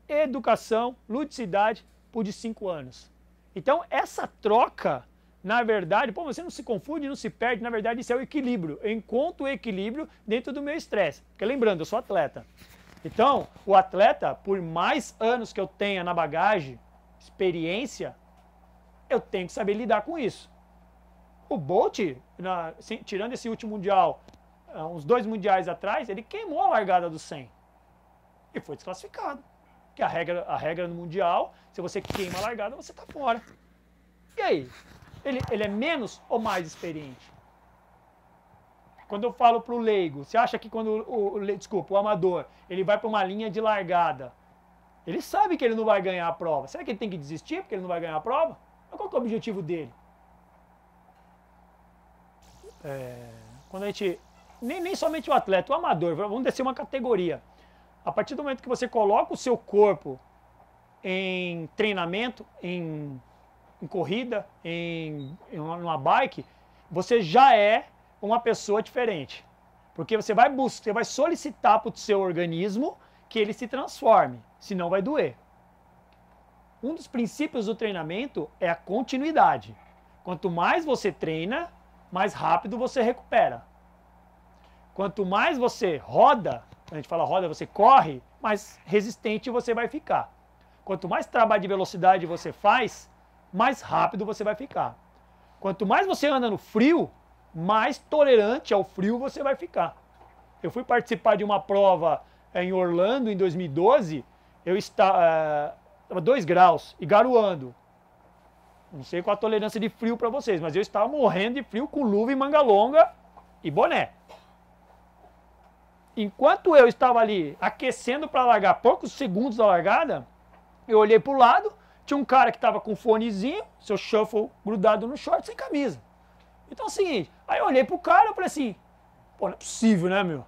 [SPEAKER 2] educação, ludicidade para o de 5 anos. Então, essa troca, na verdade, pô, você não se confunde, não se perde, na verdade isso é o equilíbrio. Eu encontro o equilíbrio dentro do meu estresse. Porque lembrando, eu sou atleta. Então, o atleta, por mais anos que eu tenha na bagagem, experiência, eu tenho que saber lidar com isso. O Bolt, tirando esse último mundial, uns 2 mundiais atrás, ele queimou a largada do 100 e foi desclassificado. Porque a regra no mundial, se você queima a largada, você está fora. E aí? Ele é menos ou mais experiente? Quando eu falo para o leigo, você acha que quando o amador, ele vai para uma linha de largada, ele sabe que ele não vai ganhar a prova. Será que ele tem que desistir porque ele não vai ganhar a prova? Mas qual que é o objetivo dele? Quando a gente... Nem somente o atleta, o amador, vamos descer uma categoria. A partir do momento que você coloca o seu corpo em treinamento, em em corrida, em uma bike, você já é uma pessoa diferente. Porque você vai buscar, você vai solicitar para o seu organismo que ele se transforme, senão vai doer. Um dos princípios do treinamento é a continuidade. Quanto mais você treina, mais rápido você recupera. Quanto mais você roda, a gente fala roda, você corre, mais resistente você vai ficar. Quanto mais trabalho de velocidade você faz, mais rápido você vai ficar. Quanto mais você anda no frio, mais tolerante ao frio você vai ficar. Eu fui participar de uma prova em Orlando em 2012, eu estava 2 graus e garoando. Não sei qual a tolerância de frio para vocês, mas eu estava morrendo de frio com luva e manga longa e boné. Enquanto eu estava ali aquecendo para largar, poucos segundos da largada, eu olhei para o lado, tinha um cara que estava com um fonezinho, seu shuffle grudado no short, sem camisa. Então é o seguinte, aí eu olhei pro cara e falei assim, pô, não é possível, né, meu?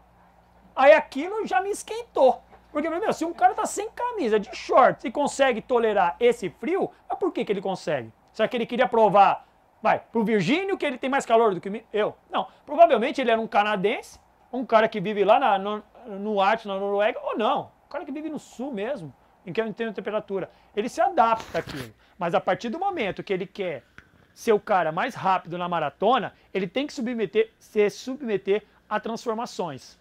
[SPEAKER 2] Aí aquilo já me esquentou. Porque, meu, se um cara tá sem camisa, de shorts e consegue tolerar esse frio, mas por que ele consegue? Será que ele queria provar, pro Virgínio que ele tem mais calor do que eu? Não, provavelmente ele era um canadense, um cara que vive lá no Ártico, na Noruega, ou não, um cara que vive no sul mesmo, em que não tem temperatura. Ele se adapta àquilo. Mas a partir do momento que ele quer ser o cara mais rápido na maratona, ele tem que se submeter a transformações.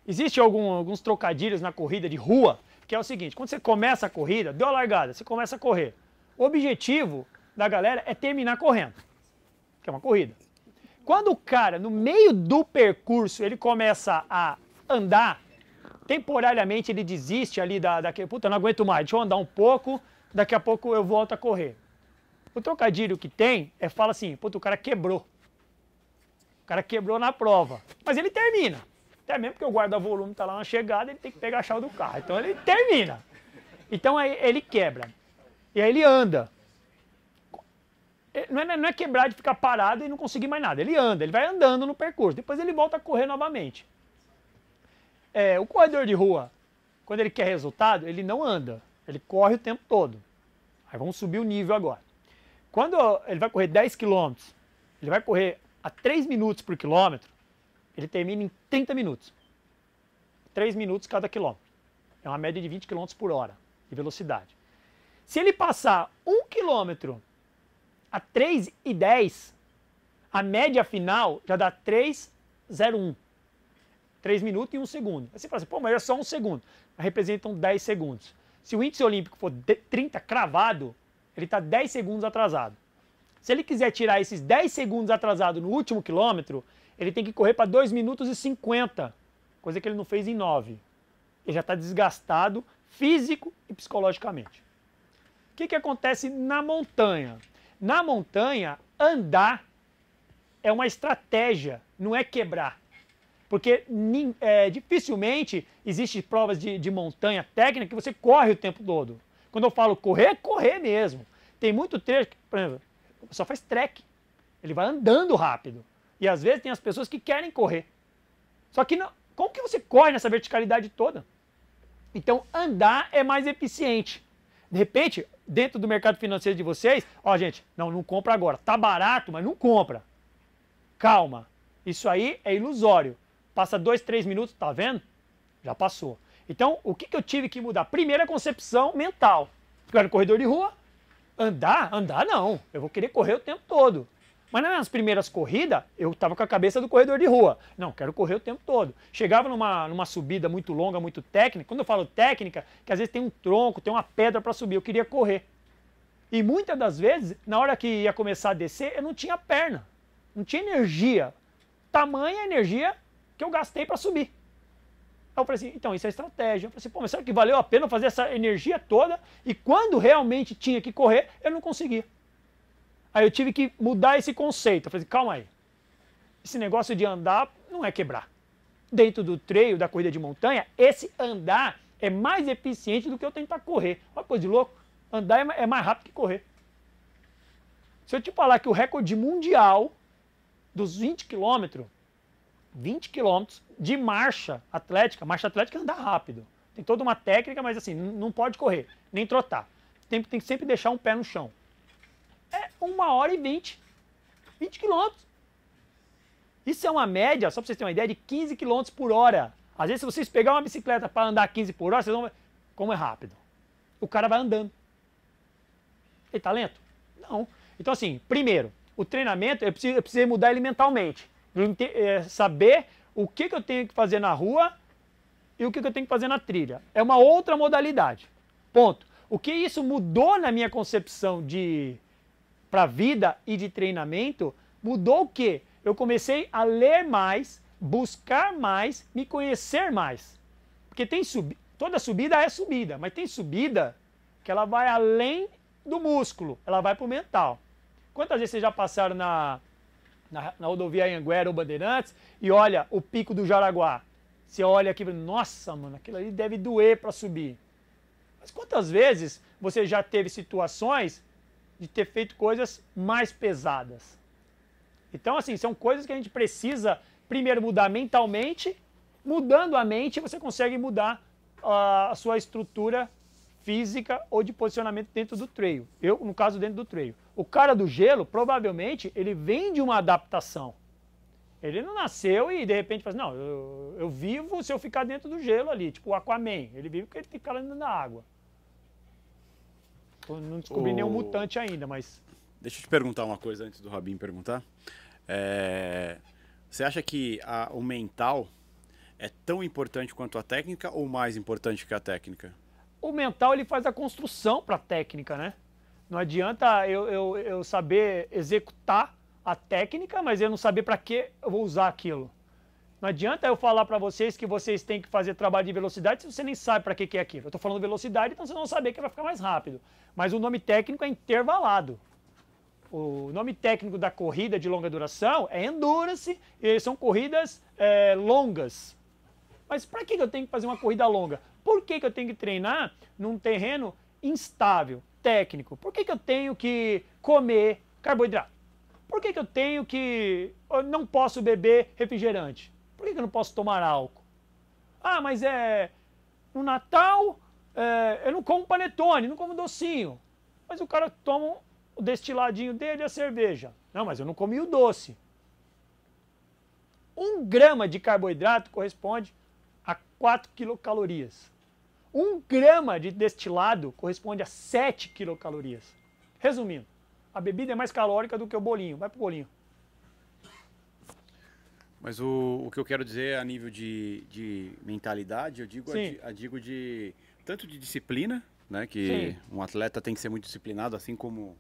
[SPEAKER 2] Existem alguns trocadilhos na corrida de rua, que é o seguinte, quando você começa a corrida, deu a largada, você começa a correr. O objetivo da galera é terminar correndo, que é uma corrida. Quando o cara, no meio do percurso, ele começa a andar, temporariamente ele desiste ali daquele, puta, não aguento mais, deixa eu andar um pouco, daqui a pouco eu volto a correr. O trocadilho que tem fala assim, puta, o cara quebrou. O cara quebrou na prova, mas ele termina. Até mesmo porque o guarda-volume está lá na chegada, ele tem que pegar a chave do carro. Então ele termina. Então aí ele quebra. E aí ele anda. Não é quebrar de ficar parado e não conseguir mais nada. Ele anda, ele vai andando no percurso. Depois ele volta a correr novamente. O corredor de rua, quando ele quer resultado, ele não anda. Ele corre o tempo todo. Aí vamos subir o nível agora. Quando ele vai correr 10 km, ele vai correr a 3 minutos por quilômetro, ele termina em 30 minutos. 3 minutos cada quilômetro. É uma média de 20 km por hora de velocidade. Se ele passar 1 km a 3:10, a média final já dá 3:01. 3 minutos e 1 segundo. Aí você fala assim, pô, mas é só 1 segundo. Mas representam 10 segundos. Se o índice olímpico for 30 cravado, ele está 10 segundos atrasado. Se ele quiser tirar esses 10 segundos atrasado no último quilômetro, ele tem que correr para 2 minutos e 50, coisa que ele não fez em 9. Ele já está desgastado físico e psicologicamente. O que acontece na montanha? Na montanha, andar é uma estratégia, não é quebrar. Porque dificilmente existem provas de montanha técnica que você corre o tempo todo. Quando eu falo correr, é correr mesmo. Tem muito trecho, por exemplo, só faz trek. Ele vai andando rápido. E às vezes tem as pessoas que querem correr. Só que não, como que você corre nessa verticalidade toda? Então andar é mais eficiente. De repente, dentro do mercado financeiro de vocês, ó gente, não compra agora. Tá barato, mas não compra. Calma. Isso aí é ilusório. Passa 2, 3 minutos, tá vendo? Já passou. Então, o que eu tive que mudar? Primeiro, a concepção mental. Porque no corredor de rua, andar não. Eu vou querer correr o tempo todo. Mas nas primeiras corridas, eu estava com a cabeça do corredor de rua. Não, quero correr o tempo todo. Chegava numa subida muito longa, muito técnica. Quando eu falo técnica, que às vezes tem um tronco, tem uma pedra para subir. Eu queria correr. E muitas das vezes, na hora que ia começar a descer, eu não tinha perna. Não tinha energia. Tamanha energia que eu gastei para subir. Aí eu falei assim, então isso é estratégia. Eu falei assim, pô, mas será que valeu a pena fazer essa energia toda? E quando realmente tinha que correr, eu não conseguia. Aí eu tive que mudar esse conceito. Eu falei assim, calma aí. Esse negócio de andar não é quebrar. Dentro do trail, da corrida de montanha, esse andar é mais eficiente do que eu tentar correr. Olha que coisa de louco. Andar é mais rápido que correr. Se eu te falar que o recorde mundial dos 20 quilômetros de marcha atlética é andar rápido. Tem toda uma técnica, mas assim, não pode correr, nem trotar. Tem que sempre deixar um pé no chão. 1h20. 20 quilômetros. Isso é uma média, só para vocês terem uma ideia, de 15 km por hora. Às vezes, se vocês pegarem uma bicicleta para andar 15 por hora, vocês vão ver como é rápido. O cara vai andando. Tem talento? Não. Então, assim, primeiro, o treinamento, eu precisei mudar ele mentalmente. Saber o que eu tenho que fazer na rua e o que eu tenho que fazer na trilha. É uma outra modalidade. Ponto. O que isso mudou na minha concepção para a vida e de treinamento, mudou o quê? Eu comecei a ler mais, buscar mais, me conhecer mais. Porque toda subida é subida, mas tem subida que ela vai além do músculo, ela vai para o mental. Quantas vezes vocês já passaram na rodovia Anhanguera ou Bandeirantes e olha o Pico do Jaraguá? Você olha aqui e fala, nossa, mano, aquilo ali deve doer para subir. Mas quantas vezes você já teve situações de ter feito coisas mais pesadas? Então, assim, são coisas que a gente precisa, primeiro, mudar mentalmente. Mudando a mente, você consegue mudar a sua estrutura física ou de posicionamento dentro do trail. Eu, no caso, dentro do trail. O cara do gelo, provavelmente, ele vem de uma adaptação. Ele não nasceu e, de repente, fala assim, não, eu vivo se eu ficar dentro do gelo ali, tipo o Aquaman. Ele vive porque ele tem que ficar dentro da água. Eu não descobri nenhum mutante ainda, mas...
[SPEAKER 1] Deixa eu te perguntar uma coisa antes do Rabin perguntar. Você acha que o mental é tão importante quanto a técnica ou mais importante que a técnica?
[SPEAKER 2] O mental, ele faz a construção para a técnica, né? Não adianta eu saber executar a técnica, mas eu não saber para que eu vou usar aquilo. Não adianta eu falar para vocês que vocês têm que fazer trabalho de velocidade se você nem sabe para que é aquilo. Eu estou falando velocidade, então vocês vão saber que vai ficar mais rápido. Mas o nome técnico é intervalado. O nome técnico da corrida de longa duração é endurance, e são corridas longas. Mas para que eu tenho que fazer uma corrida longa? Por que eu tenho que treinar num terreno instável, técnico? Por que eu tenho que comer carboidrato? Por que eu tenho que... eu não posso beber refrigerante? Por que eu não posso tomar álcool? Ah, mas no Natal eu não como panetone, não como docinho. Mas o cara toma o destiladinho dele e a cerveja. Não, mas eu não comi o doce. 1 grama de carboidrato corresponde a 4 quilocalorias. 1 grama de destilado corresponde a 7 quilocalorias. Resumindo, a bebida é mais calórica do que o bolinho. Vai pro bolinho.
[SPEAKER 1] Mas o que eu quero dizer a nível de mentalidade, eu digo, digo tanto de disciplina, né? Que um atleta tem que ser muito disciplinado, assim como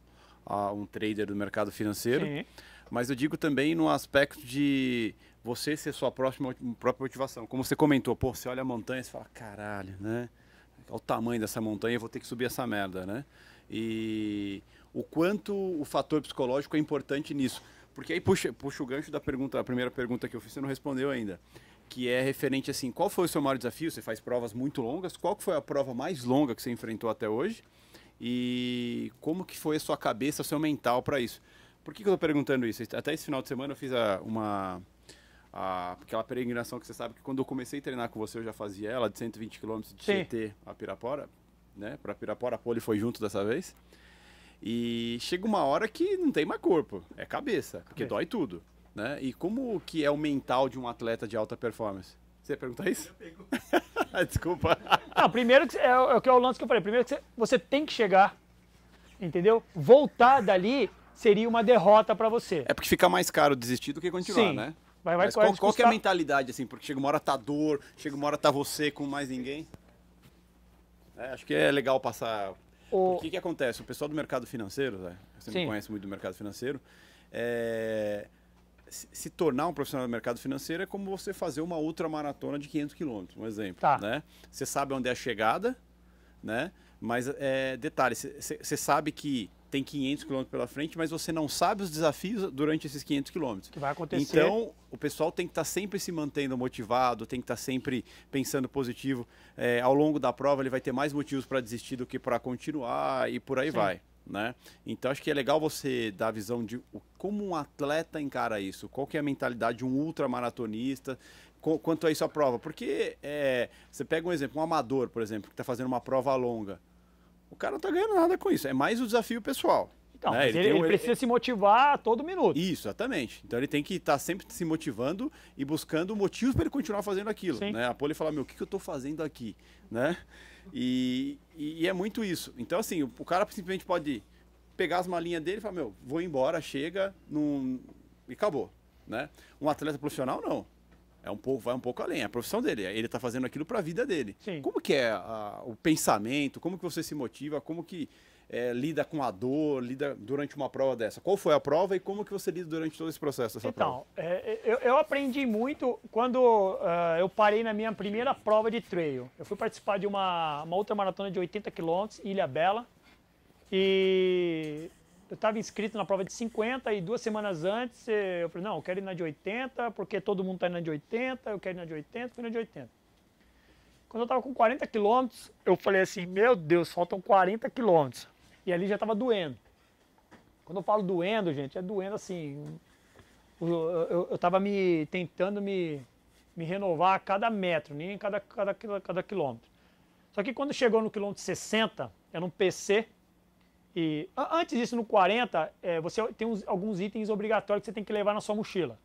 [SPEAKER 1] um trader do mercado financeiro. Sim. Mas eu digo também no aspecto de você ser sua própria motivação. Como você comentou, pô, você olha a montanha e você fala, caralho, né? Olha o tamanho dessa montanha, eu vou ter que subir essa merda, né? E o quanto o fator psicológico é importante nisso. Porque aí puxa o gancho da primeira pergunta que eu fiz, você não respondeu ainda. Que é referente assim, qual foi o seu maior desafio? Você faz provas muito longas, qual foi a prova mais longa que você enfrentou até hoje? E como que foi a sua cabeça, o seu mental para isso? Por que eu estou perguntando isso? Até esse final de semana eu fiz aquela peregrinação que você sabe que quando eu comecei a treinar com você eu já fazia ela, de 120 km de CT a Pirapora, né? Para Pirapora, a Poli foi junto dessa vez. E chega uma hora que não tem mais corpo, é cabeça, porque dói tudo, né? E como que é o mental de um atleta de alta performance? Você ia perguntar isso? Desculpa.
[SPEAKER 2] Não, primeiro é o lance que eu falei, primeiro que você tem que chegar, entendeu? Voltar dali seria uma derrota para você.
[SPEAKER 1] É porque fica mais caro desistir do que continuar, né? Mas qual que é a mentalidade, assim? Porque chega uma hora tá dor, chega uma hora tá você com mais ninguém. Acho que é legal passar... O que acontece? O pessoal do mercado financeiro, você não conhece muito do mercado financeiro, se tornar um profissional do mercado financeiro é como você fazer uma ultramaratona de 500 km, um exemplo. Tá. Né? Você sabe onde é a chegada, né? Mas detalhe, você sabe que tem 500 km pela frente, mas você não sabe os desafios durante esses 500 km.
[SPEAKER 2] Que vai acontecer.
[SPEAKER 1] Então, o pessoal tem que estar sempre se mantendo motivado, tem que estar sempre pensando positivo. Ao longo da prova, ele vai ter mais motivos para desistir do que para continuar e por aí vai. Né? Então, acho que é legal você dar a visão de como um atleta encara isso. Qual que é a mentalidade de um ultramaratonista quanto a isso a prova. Porque você pega um exemplo, um amador, por exemplo, que está fazendo uma prova longa. O cara não está ganhando nada com isso, é mais o desafio pessoal.
[SPEAKER 2] Então,
[SPEAKER 1] né?
[SPEAKER 2] mas ele precisa se motivar a todo minuto.
[SPEAKER 1] Isso, exatamente. Então ele tem que estar sempre se motivando e buscando motivos para ele continuar fazendo aquilo,
[SPEAKER 2] Sim.
[SPEAKER 1] né? A pole fala, meu, o que eu estou fazendo aqui, né? E é muito isso. Então assim, o cara simplesmente pode pegar as malinhas dele e falar, meu, vou embora, chega, e acabou, né? Um atleta profissional não. Vai um pouco além, é a profissão dele, ele está fazendo aquilo para a vida dele.
[SPEAKER 2] Sim.
[SPEAKER 1] Como que é o pensamento, como que você se motiva, como que lida com a dor, lida durante uma prova dessa? Qual foi a prova e como que você lida durante todo esse processo dessa prova?
[SPEAKER 2] Eu aprendi muito quando eu parei na minha primeira prova de trail. Eu fui participar de uma outra maratona de 80 km em Ilha Bela e eu estava inscrito na prova de 50 e 2 semanas antes eu falei, não, eu quero ir na de 80 porque todo mundo está indo na de 80, eu quero ir na de 80, fui na de 80. Quando eu estava com 40 km, eu falei assim, meu Deus, faltam 40 km. E ali já estava doendo. Quando eu falo doendo, gente, é doendo assim. Eu estava tentando me renovar a cada metro, nem em cada quilômetro. Só que quando chegou no quilômetro 60, era um PC. E antes disso, no 40, você tem alguns itens obrigatórios que você tem que levar na sua mochila.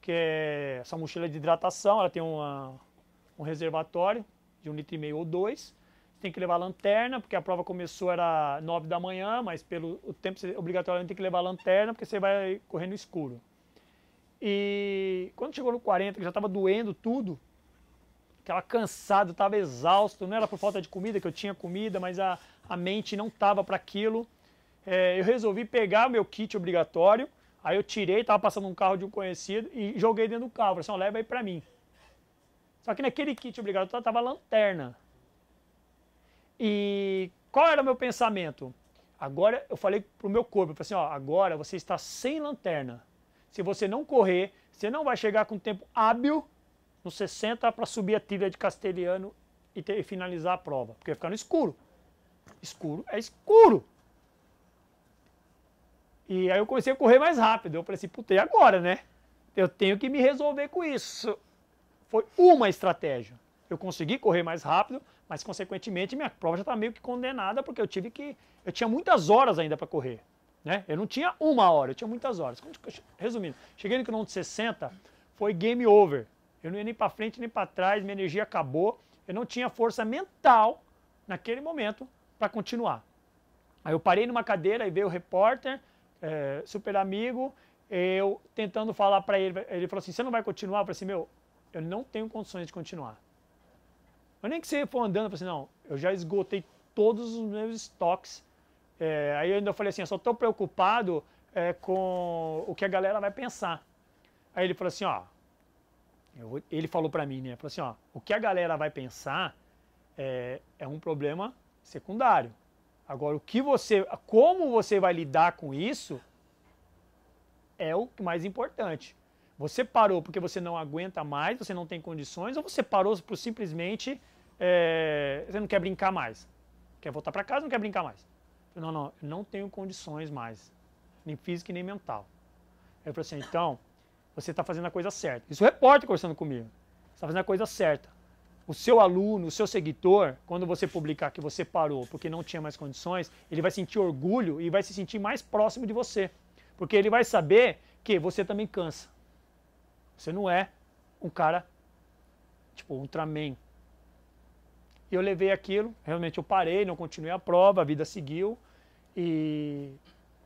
[SPEAKER 2] Que é essa mochila de hidratação, ela tem um reservatório de 1,5 litro ou 2. Você tem que levar lanterna, porque a prova começou era 9 da manhã, mas pelo tempo você obrigatoriamente tem que levar lanterna, porque você vai correr no escuro. E quando chegou no 40, que já estava doendo tudo, estava cansado, estava exausto, não era por falta de comida, que eu tinha comida, mas a mente não estava para aquilo. Eu resolvi pegar o meu kit obrigatório, aí eu tirei, estava passando um carro de um conhecido e joguei dentro do carro, falei assim, leva aí para mim. Só que naquele kit obrigatório estava lanterna. E qual era o meu pensamento? Agora eu falei pro meu corpo, eu falei assim, agora você está sem lanterna. Se você não correr, você não vai chegar com tempo hábil no 60 para subir a trilha de Castelhano e finalizar a prova, porque vai ficar no escuro. Escuro é escuro. E aí eu comecei a correr mais rápido. Eu falei assim, puta, e agora, né? Eu tenho que me resolver com isso. Foi uma estratégia. Eu consegui correr mais rápido, mas consequentemente minha prova já estava meio que condenada, porque eu tinha muitas horas ainda para correr, né? Eu não tinha 1 hora, eu tinha muitas horas. Resumindo, cheguei no quilômetro 60, foi game over. Eu não ia nem para frente nem para trás, minha energia acabou. Eu não tinha força mental naquele momento para continuar. Aí eu parei numa cadeira e veio o repórter, super amigo, eu tentando falar para ele, ele falou assim, você não vai continuar? Eu falei assim, meu, eu não tenho condições de continuar. Mas nem que você for andando, eu falei assim, não, eu já esgotei todos os meus estoques. Aí eu ainda falei assim, eu só estou preocupado com o que a galera vai pensar. Aí ele falou assim, ele falou para mim, né, falou assim, o que a galera vai pensar é um problema secundário. Agora, como você vai lidar com isso é o mais importante. Você parou porque você não aguenta mais, você não tem condições, ou você parou por simplesmente você não quer brincar mais? Quer voltar para casa, não quer brincar mais? Não, eu não tenho condições mais, nem física e nem mental. Aí eu falei assim, então, você está fazendo a coisa certa. Isso é o repórter conversando comigo. Você está fazendo a coisa certa. O seu aluno, o seu seguidor, quando você publicar que você parou porque não tinha mais condições, ele vai sentir orgulho e vai se sentir mais próximo de você. Porque ele vai saber que você também cansa. Você não é um cara, tipo, Ultraman. E eu levei aquilo, realmente eu parei, não continuei a prova, a vida seguiu. E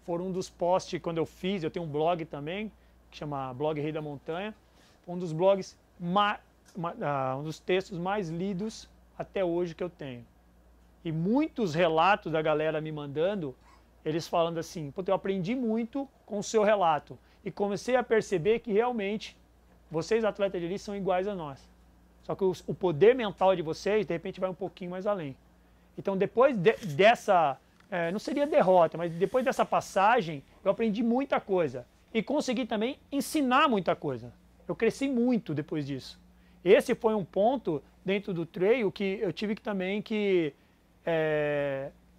[SPEAKER 2] foram um dos posts quando eu fiz, eu tenho um blog também, que chama Blog Rei da Montanha. Um dos blogs, um dos textos mais lidos até hoje que eu tenho. E muitos relatos da galera me mandando, eles falando assim, pô, eu aprendi muito com o seu relato. E comecei a perceber que realmente vocês, atletas de elite, são iguais a nós. Só que o poder mental de vocês, de repente, vai um pouquinho mais além. Então, depois dessa, não seria derrota, mas depois dessa passagem, eu aprendi muita coisa. E consegui também ensinar muita coisa. Eu cresci muito depois disso. Esse foi um ponto dentro do trail que eu tive que também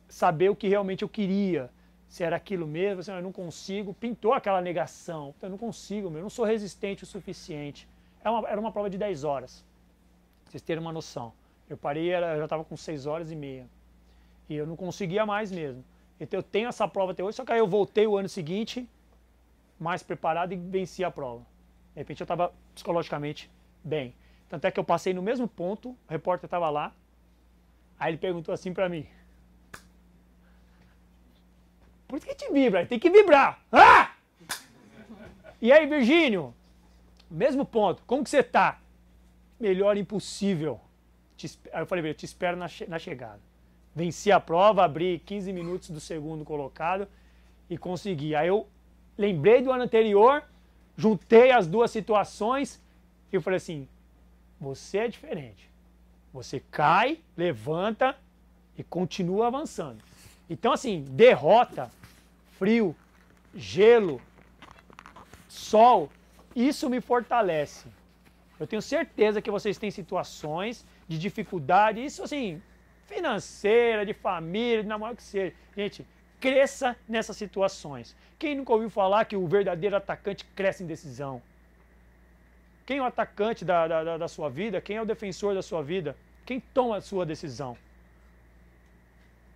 [SPEAKER 2] saber o que realmente eu queria. Se era aquilo mesmo, assim, eu não consigo. Pintou aquela negação. Eu não consigo, eu não sou resistente o suficiente. Era uma prova de 10 horas. Pra vocês terem uma noção. Eu parei, eu já estava com 6 horas e meia. E eu não conseguia mais mesmo. Então eu tenho essa prova até hoje, só que aí eu voltei o ano seguinte mais preparado e venci a prova. De repente eu estava psicologicamente bem. Tanto é que eu passei no mesmo ponto, o repórter estava lá, aí ele perguntou assim para mim: por que te vibra? Tem que vibrar! Ah! E aí, Virgínio, mesmo ponto, como que você tá? Melhor impossível. Aí eu falei, eu te espero na chegada. Venci a prova, abri 15 minutos do segundo colocado e consegui. Aí eu lembrei do ano anterior, juntei as duas situações e eu falei assim, você é diferente. Você cai, levanta e continua avançando. Então assim, derrota, frio, gelo, sol, isso me fortalece. Eu tenho certeza que vocês têm situações de dificuldade, isso assim, financeira, de família, de namoro que seja. Gente, cresça nessas situações. Quem nunca ouviu falar que o verdadeiro atacante cresce em decisão? Quem é o atacante da sua vida? Quem é o defensor da sua vida? Quem toma a sua decisão?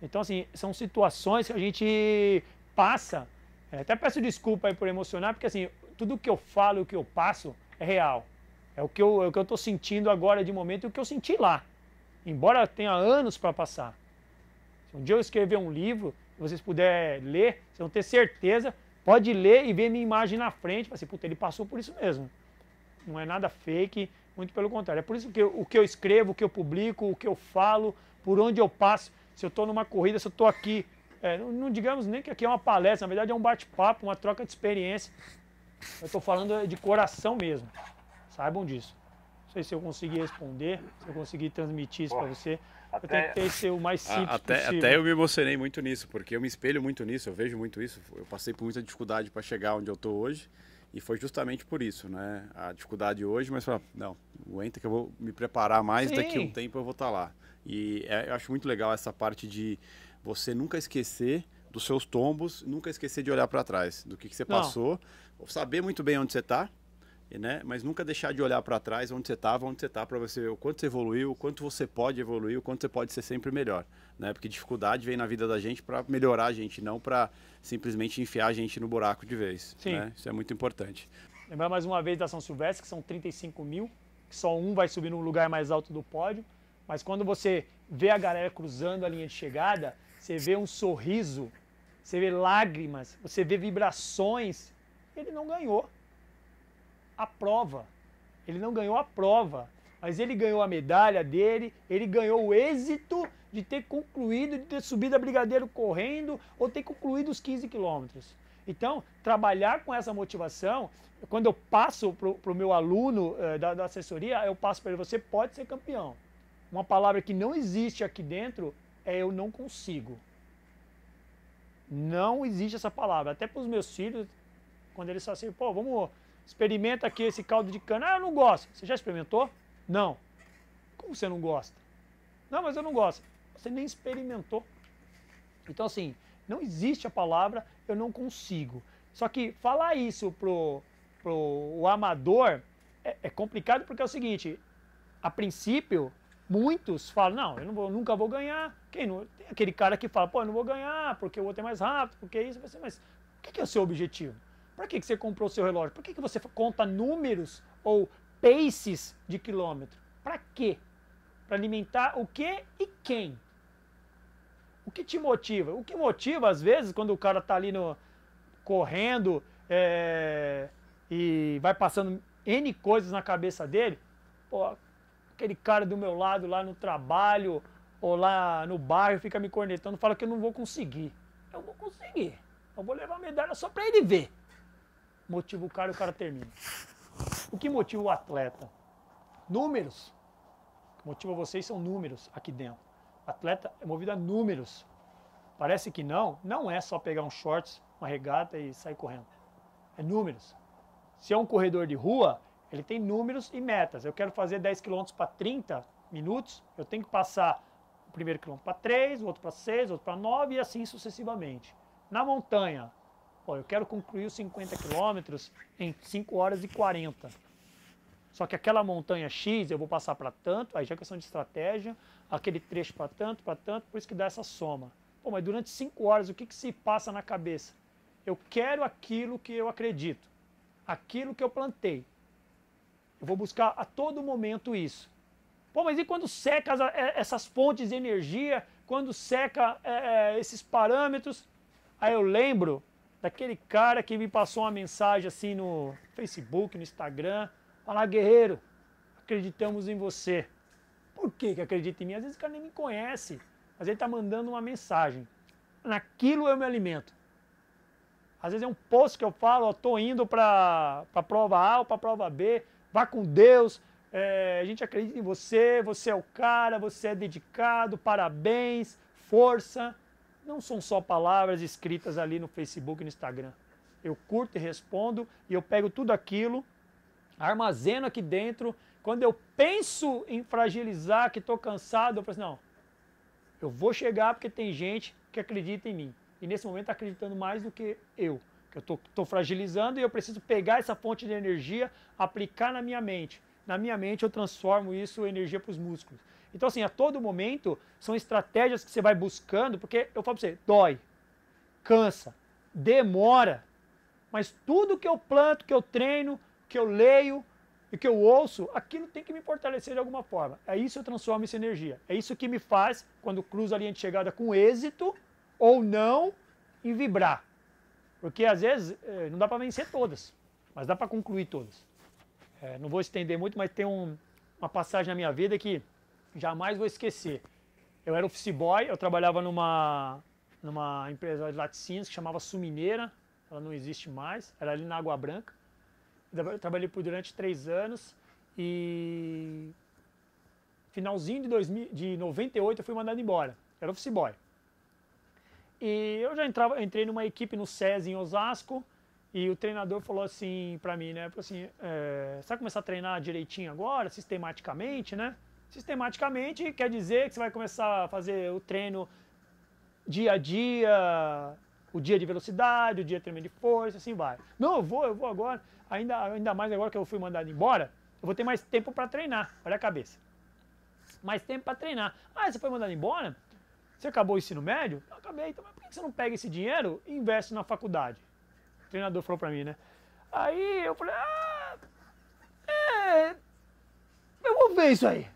[SPEAKER 2] Então, assim, são situações que a gente passa. Até peço desculpa aí por emocionar, porque assim, tudo que eu falo, o que eu passo é real. É o que eu estou sentindo agora de momento e o que eu senti lá. Embora tenha anos para passar. Se um dia eu escrever um livro, se vocês puderem ler, vocês vão ter certeza, pode ler e ver minha imagem na frente, para assim, puta, ele passou por isso mesmo. Não é nada fake, muito pelo contrário. É por isso que o que eu escrevo, o que eu publico, o que eu falo, por onde eu passo, se eu estou numa corrida, se eu estou aqui, não digamos nem que aqui é uma palestra, na verdade é um bate-papo, uma troca de experiência. Eu estou falando de coração mesmo. Saibam disso. Não sei se eu consegui responder, se eu consegui transmitir isso para você. Eu tentei ser o mais simples possível.
[SPEAKER 1] Até eu me emocionei muito nisso, porque eu me espelho muito nisso, eu vejo muito isso. Eu passei por muita dificuldade para chegar onde eu estou hoje e foi justamente por isso, né? A dificuldade hoje, mas não, aguenta que eu vou me preparar mais, daqui a um tempo eu vou estar lá. E eu acho muito legal essa parte de você nunca esquecer dos seus tombos, nunca esquecer de olhar para trás, do que você passou, saber muito bem onde você está, né? Mas nunca deixar de olhar para trás onde você estava, onde você está, para você ver o quanto você evoluiu, o quanto você pode evoluir, o quanto você pode ser sempre melhor, né? Porque dificuldade vem na vida da gente para melhorar a gente, não para simplesmente enfiar a gente no buraco de vez.
[SPEAKER 2] Sim.
[SPEAKER 1] Né? Isso é muito importante.
[SPEAKER 2] Lembrar mais uma vez da São Silvestre, que são 35 mil, que só um vai subir no lugar mais alto do pódio, mas quando você vê a galera cruzando a linha de chegada, você vê um sorriso, você vê lágrimas, você vê vibrações, ele não ganhou a prova. Ele não ganhou a prova, mas ele ganhou a medalha dele, ele ganhou o êxito de ter concluído, de ter subido a Brigadeiro correndo ou ter concluído os 15 quilômetros. Então, trabalhar com essa motivação, quando eu passo para o meu aluno da assessoria, eu passo para ele, você pode ser campeão. Uma palavra que não existe aqui dentro é eu não consigo. Não existe essa palavra. Até para os meus filhos, quando eles falam assim, pô, vamos... Experimenta aqui esse caldo de cana. Ah, eu não gosto. Você já experimentou? Não. Como você não gosta? Não, mas eu não gosto. Você nem experimentou. Então, assim, não existe a palavra eu não consigo. Só que falar isso pro amador é complicado porque é o seguinte, a princípio, muitos falam, não, eu nunca vou ganhar. Tem aquele cara que fala, pô, eu não vou ganhar porque o outro é mais rápido, porque isso, mas o que é o seu objetivo? Para que você comprou o seu relógio? Por que você conta números ou paces de quilômetro? Para quê? Para alimentar o quê e quem? O que te motiva? O que motiva, às vezes, quando o cara está ali correndo e vai passando N coisas na cabeça dele, pô, aquele cara do meu lado lá no trabalho ou lá no bairro fica me cornetando, fala que eu não vou conseguir. Eu vou conseguir. Eu vou levar a medalha só para ele ver. Motiva o cara e o cara termina. O que motiva o atleta? Números. O que motiva vocês são números aqui dentro. O atleta é movido a números. Parece que não é só pegar um shorts, uma regata e sair correndo. É números. Se é um corredor de rua, ele tem números e metas. Eu quero fazer 10 km para 30 minutos, eu tenho que passar o primeiro quilômetro para 3, o outro para 6, o outro para 9 e assim sucessivamente. Na montanha, eu quero concluir os 50 quilômetros em 5 horas e 40. Só que aquela montanha X eu vou passar para tanto, aí já é questão de estratégia, aquele trecho para tanto, por isso que dá essa soma. Pô, mas durante 5 horas, o que se passa na cabeça? Eu quero aquilo que eu acredito, aquilo que eu plantei. Eu vou buscar a todo momento isso. Pô, mas e quando seca essas fontes de energia, quando seca esses parâmetros? Aí eu lembro daquele cara que me passou uma mensagem assim no Facebook, no Instagram, falar, guerreiro, acreditamos em você. Por que acredita em mim? Às vezes o cara nem me conhece, mas ele está mandando uma mensagem. Naquilo eu me alimento. Às vezes é um post que eu falo, ó, tô indo para a prova A ou para a prova B, vá com Deus, a gente acredita em você, você é o cara, você é dedicado, parabéns, força. Não são só palavras escritas ali no Facebook e no Instagram. Eu curto e respondo e eu pego tudo aquilo, armazeno aqui dentro. Quando eu penso em fragilizar, que estou cansado, eu falo assim, não, eu vou chegar porque tem gente que acredita em mim. E nesse momento está acreditando mais do que eu. Que eu estou fragilizando e eu preciso pegar essa fonte de energia, aplicar na minha mente. Na minha mente eu transformo isso em energia para os músculos. Então assim, a todo momento são estratégias que você vai buscando, porque eu falo para você, dói, cansa, demora, mas tudo que eu planto, que eu treino, que eu leio e que eu ouço, aquilo tem que me fortalecer de alguma forma. É isso que eu transformo essa energia. É isso que me faz, quando cruzo a linha de chegada com êxito ou não, em vibrar. Porque às vezes não dá para vencer todas, mas dá para concluir todas. Não vou estender muito, mas tem uma passagem na minha vida que jamais vou esquecer. Eu era office boy, eu trabalhava numa empresa de laticínios que chamava Sumineira, ela não existe mais, era ali na Água Branca. Eu trabalhei durante 3 anos e finalzinho de 98 eu fui mandado embora, era office boy. E eu já entrei numa equipe no SESI em Osasco e o treinador falou assim pra mim, né, falou assim, você vai começar a treinar direitinho agora, sistematicamente, né? Sistematicamente quer dizer que você vai começar a fazer o treino dia a dia, o dia de velocidade, o dia de treino de força, assim vai. Não, eu vou agora, ainda mais agora que eu fui mandado embora, eu vou ter mais tempo para treinar, olha a cabeça. Mais tempo para treinar. Ah, você foi mandado embora? Você acabou o ensino médio? Eu acabei, então mas por que você não pega esse dinheiro e investe na faculdade? O treinador falou para mim, né? Aí eu falei, eu vou ver isso aí.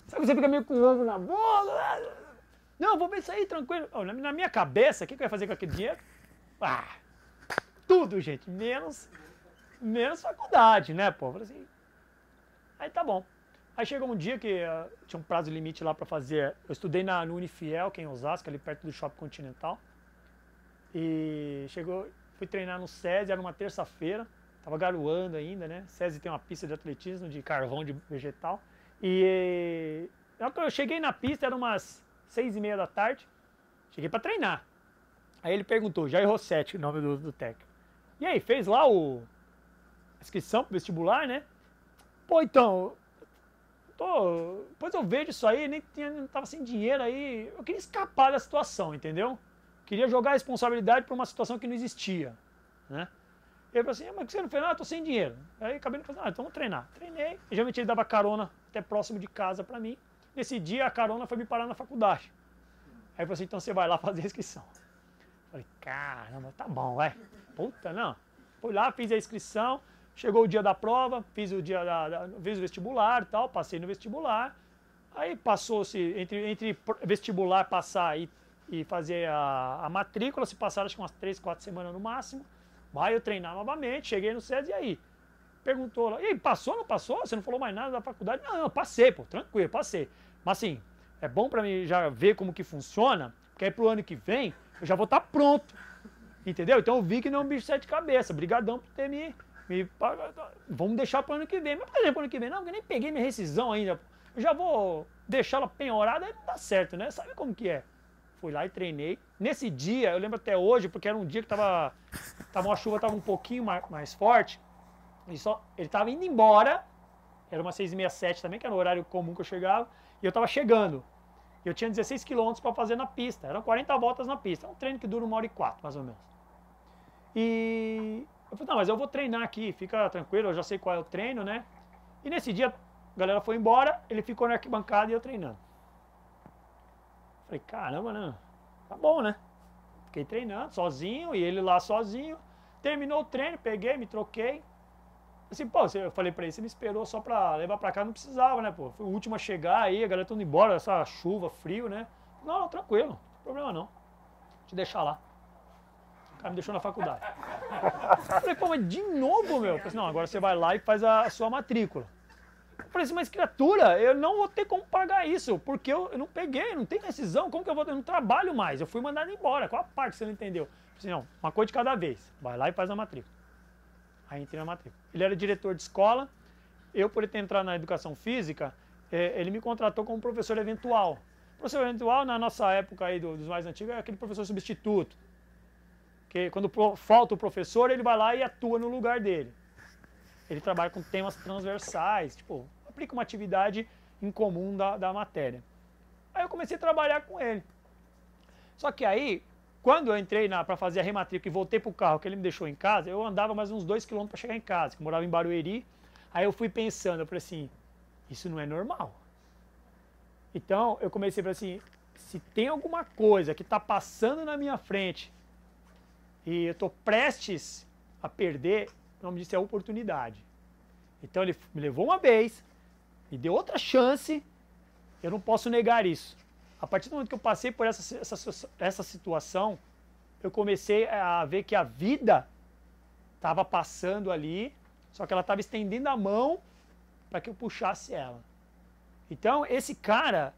[SPEAKER 2] Sabe, você fica meio com o ovo na bola. Não, eu vou ver isso aí, tranquilo. Na minha cabeça, o que eu ia fazer com aquele dinheiro? Tudo, gente, menos faculdade, né, pô? Eu falei assim, aí tá bom. Aí chegou um dia que tinha um prazo limite lá pra fazer. Eu estudei no Unifiel, que é em Osasco, ali perto do Shopping Continental. E fui treinar no SESI, era uma terça-feira. Tava garoando ainda, né? SESI tem uma pista de atletismo, de carvão de vegetal. E eu cheguei na pista, eram umas 6h30 da tarde. Cheguei pra treinar. Aí ele perguntou, Jair Rossetti, o nome do técnico. E aí, fez lá a inscrição pro vestibular, né? Pô, então, depois eu vejo isso aí, não tava sem dinheiro aí. Eu queria escapar da situação, entendeu? Queria jogar a responsabilidade por uma situação que não existia, né? Ele falou assim, mas você não fez nada? Eu tô sem dinheiro. Aí acabei não fazendo nada, então vamos treinar. Treinei, e geralmente ele dava carona até próximo de casa pra mim. Nesse dia a carona foi me parar na faculdade. Aí ele falou assim, então você vai lá fazer a inscrição. Falei, caramba, tá bom, vai. Puta, não. Fui lá, fiz a inscrição, chegou o dia da prova, fiz o vestibular e tal, passei no vestibular. Aí passou-se, entre vestibular, passar e fazer a matrícula, se passaram acho que umas 3, 4 semanas no máximo. Aí eu treinar novamente, cheguei no SESI e aí? Perguntou lá, e aí, passou, não passou? Você não falou mais nada da faculdade? Não, passei, pô, tranquilo, passei. Mas assim, é bom pra mim já ver como que funciona, porque aí pro ano que vem eu já vou estar pronto, entendeu? Então eu vi que não é um bicho de 7 cabeças, brigadão por ter me vamos deixar pro ano que vem. Mas por exemplo, pro ano que vem, não, eu nem peguei minha rescisão ainda, eu já vou deixar ela penhorada, aí não dá certo, né? Sabe como que é? Fui lá e treinei. Nesse dia, eu lembro até hoje, porque era um dia que a chuva estava um pouquinho mais forte. Ele estava indo embora, era umas 6h30, 7 também, que era o horário comum que eu chegava, e eu estava chegando. Eu tinha 16 quilômetros para fazer na pista, eram 40 voltas na pista. É um treino que dura 1h04, mais ou menos. E eu falei, não, mas eu vou treinar aqui, fica tranquilo, eu já sei qual é o treino, né? E nesse dia, a galera foi embora, ele ficou na arquibancada e eu treinando. Falei, caramba, né? Tá bom, né? Fiquei treinando sozinho e ele lá sozinho. Terminou o treino, peguei, me troquei. Assim, pô, eu falei pra ele, você me esperou só pra levar pra cá, não precisava, né, pô? Fui o último a chegar aí, a galera tá indo embora, essa chuva, frio, né? Não, tranquilo, não tem problema não. Te deixar lá. O cara me deixou na faculdade. Eu falei, pô, mas de novo, meu? Eu falei assim, não, agora você vai lá e faz a sua matrícula. Eu falei assim, mas criatura, eu não vou ter como pagar isso, porque eu não peguei, não tem rescisão, como que eu vou ter? Eu não trabalho mais, eu fui mandado embora. Qual a parte que você não entendeu? Eu falei assim, não, uma coisa de cada vez. Vai lá e faz a matrícula. Aí entrei na matrícula. Ele era diretor de escola, eu por ter entrado na educação física, ele me contratou como professor eventual. Professor eventual, na nossa época aí dos mais antigos, é aquele professor substituto. Que quando falta o professor, ele vai lá e atua no lugar dele. Ele trabalha com temas transversais, tipo, aplica uma atividade em comum da matéria. Aí eu comecei a trabalhar com ele. Só que aí, quando eu entrei para fazer a rematrícula e voltei para o carro que ele me deixou em casa, eu andava mais uns 2 km para chegar em casa, que eu morava em Barueri. Aí eu fui pensando, eu falei assim, isso não é normal. Então eu comecei a falar assim, se tem alguma coisa que está passando na minha frente e eu estou prestes a perder, o nome disso é oportunidade. Então ele me levou uma vez, me deu outra chance, eu não posso negar isso. A partir do momento que eu passei por essa situação, eu comecei a ver que a vida estava passando ali, só que ela estava estendendo a mão para que eu puxasse ela. Então, esse cara,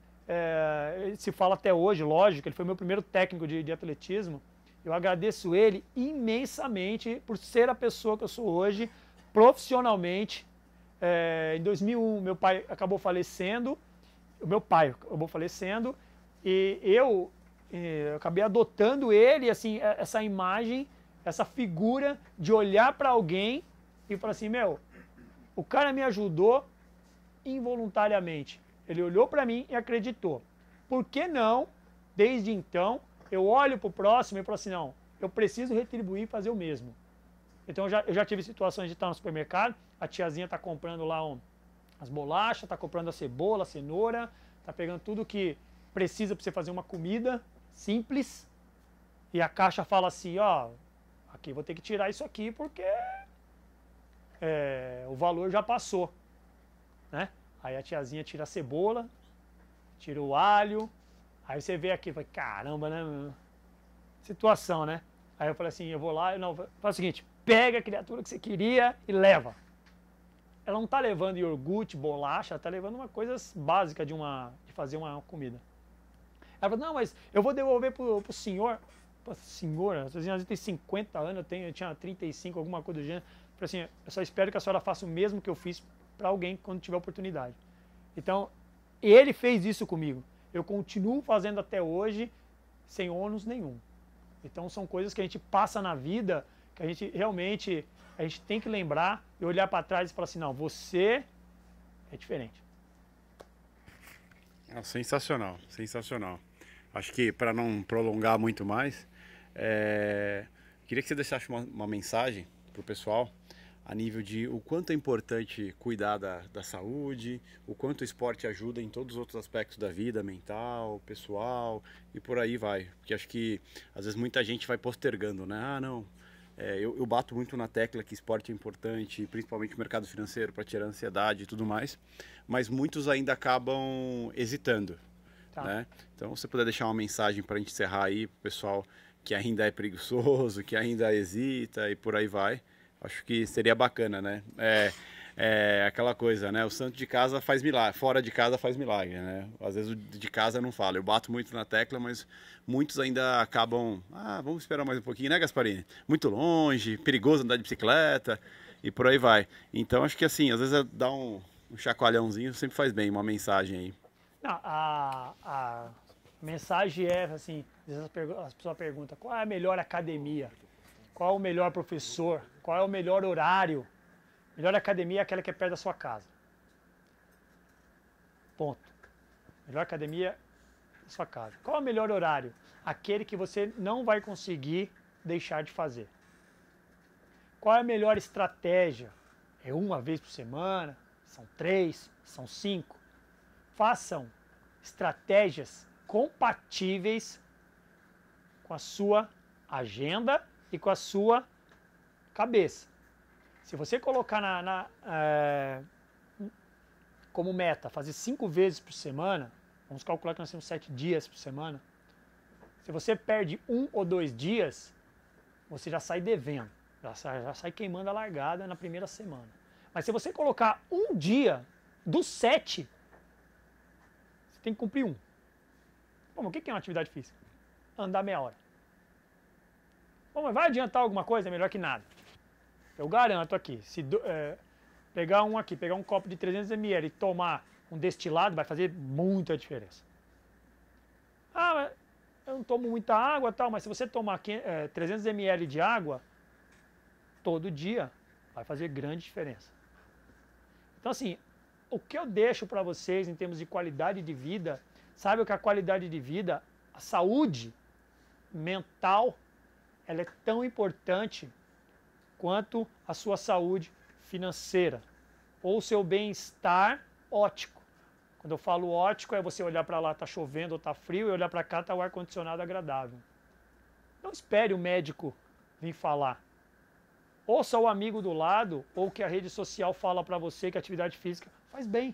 [SPEAKER 2] ele se fala até hoje, lógico, ele foi meu primeiro técnico de atletismo. Eu agradeço ele imensamente por ser a pessoa que eu sou hoje, profissionalmente. Em 2001, meu pai acabou falecendo, e eu acabei adotando ele, assim, essa imagem, essa figura de olhar para alguém e falar assim, meu, o cara me ajudou involuntariamente. Ele olhou para mim e acreditou. Por que não, desde então, eu olho para o próximo e falo assim, não, eu preciso retribuir e fazer o mesmo. Então eu já tive situações de estar no supermercado, a tiazinha está comprando lá as bolachas, está comprando a cebola, a cenoura, está pegando tudo que precisa para você fazer uma comida simples, e a caixa fala assim, ó, aqui vou ter que tirar isso aqui porque o valor já passou, né? Aí a tiazinha tira a cebola, tira o alho, aí você vê aqui, vai, caramba, né? Situação, né? Aí eu falei assim, eu vou lá, não, faz o seguinte, pega a criatura que você queria e leva. Ela não está levando iogurte, bolacha, ela está levando uma coisa básica de fazer uma comida. Ela falou, não, mas eu vou devolver pro senhor. Pô, senhora, a senhora tem 50 anos, eu tinha 35, alguma coisa do gênero. Eu falei assim, eu só espero que a senhora faça o mesmo que eu fiz para alguém quando tiver oportunidade. Então, ele fez isso comigo. Eu continuo fazendo até hoje sem ônus nenhum. Então são coisas que a gente passa na vida, que a gente realmente tem que lembrar e olhar para trás e falar assim, não, você é diferente.
[SPEAKER 1] Sensacional, sensacional. Acho que para não prolongar muito mais, queria que você deixasse uma mensagem para o pessoal a nível de o quanto é importante cuidar da saúde, o quanto o esporte ajuda em todos os outros aspectos da vida, mental, pessoal e por aí vai. Porque acho que às vezes muita gente vai postergando, né? Ah, não, eu bato muito na tecla que esporte é importante, principalmente o mercado financeiro, para tirar a ansiedade e tudo mais, mas muitos ainda acabam hesitando.
[SPEAKER 2] Tá.
[SPEAKER 1] Né? Então, se você puder deixar uma mensagem para a gente encerrar aí, para o pessoal que ainda é preguiçoso, que ainda hesita e por aí vai, acho que seria bacana, né? Aquela coisa, né? O santo de casa faz milagre, fora de casa faz milagre, né? Às vezes o de casa não fala. Eu bato muito na tecla, mas muitos ainda acabam... Ah, vamos esperar mais um pouquinho, né, Gasparini? Muito longe, perigoso andar de bicicleta e por aí vai. Então, acho que assim, às vezes dar um chacoalhãozinho sempre faz bem, uma mensagem aí.
[SPEAKER 2] Não, a mensagem é assim, as pessoas perguntam, qual é a melhor academia? Qual é o melhor professor? Qual é o melhor horário? Melhor academia é aquela que é perto da sua casa. Ponto. Melhor academia da sua casa. Qual é o melhor horário? Aquele que você não vai conseguir deixar de fazer. Qual é a melhor estratégia? É uma vez por semana? São 3? São 5? Façam estratégias compatíveis com a sua agenda e com a sua cabeça. Se você colocar como meta fazer 5 vezes por semana, vamos calcular que nós temos 7 dias por semana, se você perde 1 ou 2 dias, você já sai devendo, já sai queimando a largada na primeira semana. Mas se você colocar um dia dos 7, você tem que cumprir 1. Bom, mas o que é uma atividade física? Andar meia hora. Bom, mas vai adiantar alguma coisa? É melhor que nada. Eu garanto aqui, se pegar um copo de 300 ml e tomar um destilado, vai fazer muita diferença. Ah, mas eu não tomo muita água e tal, mas se você tomar 300 ml de água todo dia, vai fazer grande diferença. Então assim, o que eu deixo para vocês em termos de qualidade de vida, sabe o que a qualidade de vida, a saúde mental, ela é tão importante quanto a sua saúde financeira ou o seu bem-estar óptico. Quando eu falo óptico, é você olhar para lá, está chovendo ou está frio, e olhar para cá, está o ar-condicionado agradável. Não espere o médico vir falar. Ouça o amigo do lado ou que a rede social fala para você que a atividade física faz bem.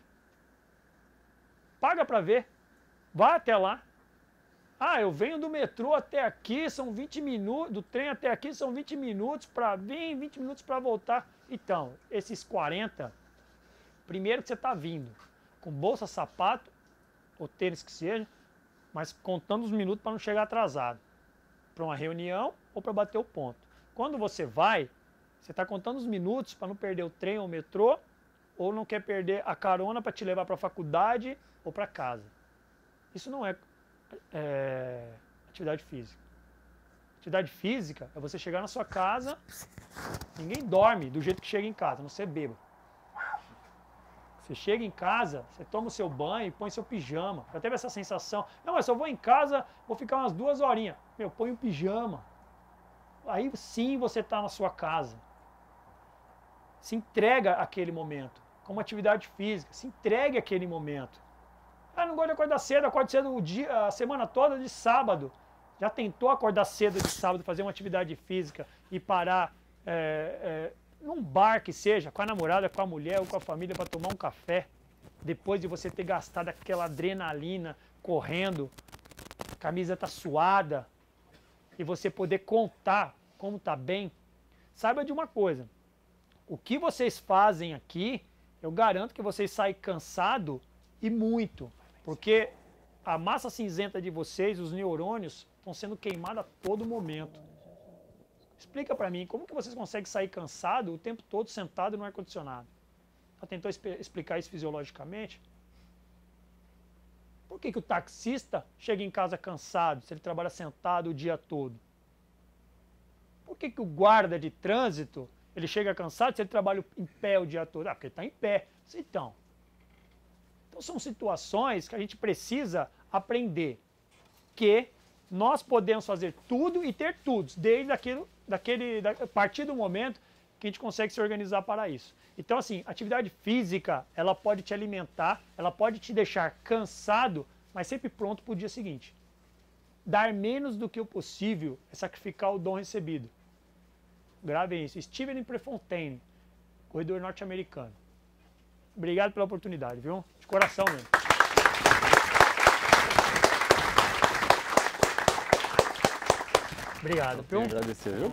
[SPEAKER 2] Paga para ver. Vá até lá. Ah, eu venho do metrô até aqui, são 20 minutos, do trem até aqui são 20 minutos para vir, 20 minutos para voltar. Então, esses 40, primeiro que você está vindo com bolsa, sapato, ou tênis que seja, mas contando os minutos para não chegar atrasado, para uma reunião ou para bater o ponto. Quando você vai, você está contando os minutos para não perder o trem ou o metrô, ou não quer perder a carona para te levar para a faculdade ou para casa. Isso não é atividade física. Atividade física é você chegar na sua casa, ninguém dorme do jeito que chega em casa, não ser bêbado. Você chega em casa, você toma o seu banho e põe seu pijama. Já teve essa sensação? Não, mas eu vou em casa, vou ficar umas 2 horinhas. Meu, põe o pijama. Aí sim você está na sua casa. Se entrega àquele momento. Como atividade física, se entregue àquele momento. Ah, não gosto de acordar cedo, acordo cedo a semana toda de sábado. Já tentou acordar cedo de sábado, fazer uma atividade física e parar num bar que seja, com a namorada, com a mulher ou com a família para tomar um café, depois de você ter gastado aquela adrenalina correndo, a camisa tá suada, e você poder contar como tá bem? Saiba de uma coisa, o que vocês fazem aqui, eu garanto que vocês saem cansados e muito, porque a massa cinzenta de vocês, os neurônios, estão sendo queimados a todo momento. Explica para mim, como que vocês conseguem sair cansado o tempo todo sentado no ar-condicionado? Já tentou explicar isso fisiologicamente? Por que o taxista chega em casa cansado, se ele trabalha sentado o dia todo? Por que o guarda de trânsito, ele chega cansado se ele trabalha em pé o dia todo? Ah, porque ele está em pé. Então são situações que a gente precisa aprender que nós podemos fazer tudo e ter tudo, desde a partir do momento que a gente consegue se organizar para isso. Então, assim, atividade física, ela pode te alimentar, ela pode te deixar cansado, mas sempre pronto para o dia seguinte. Dar menos do que o possível é sacrificar o dom recebido. Gravem isso. Steven Prefontaine, corredor norte-americano. Obrigado pela oportunidade, viu? De coração mesmo. Obrigado, viu?
[SPEAKER 1] Agradecer, viu?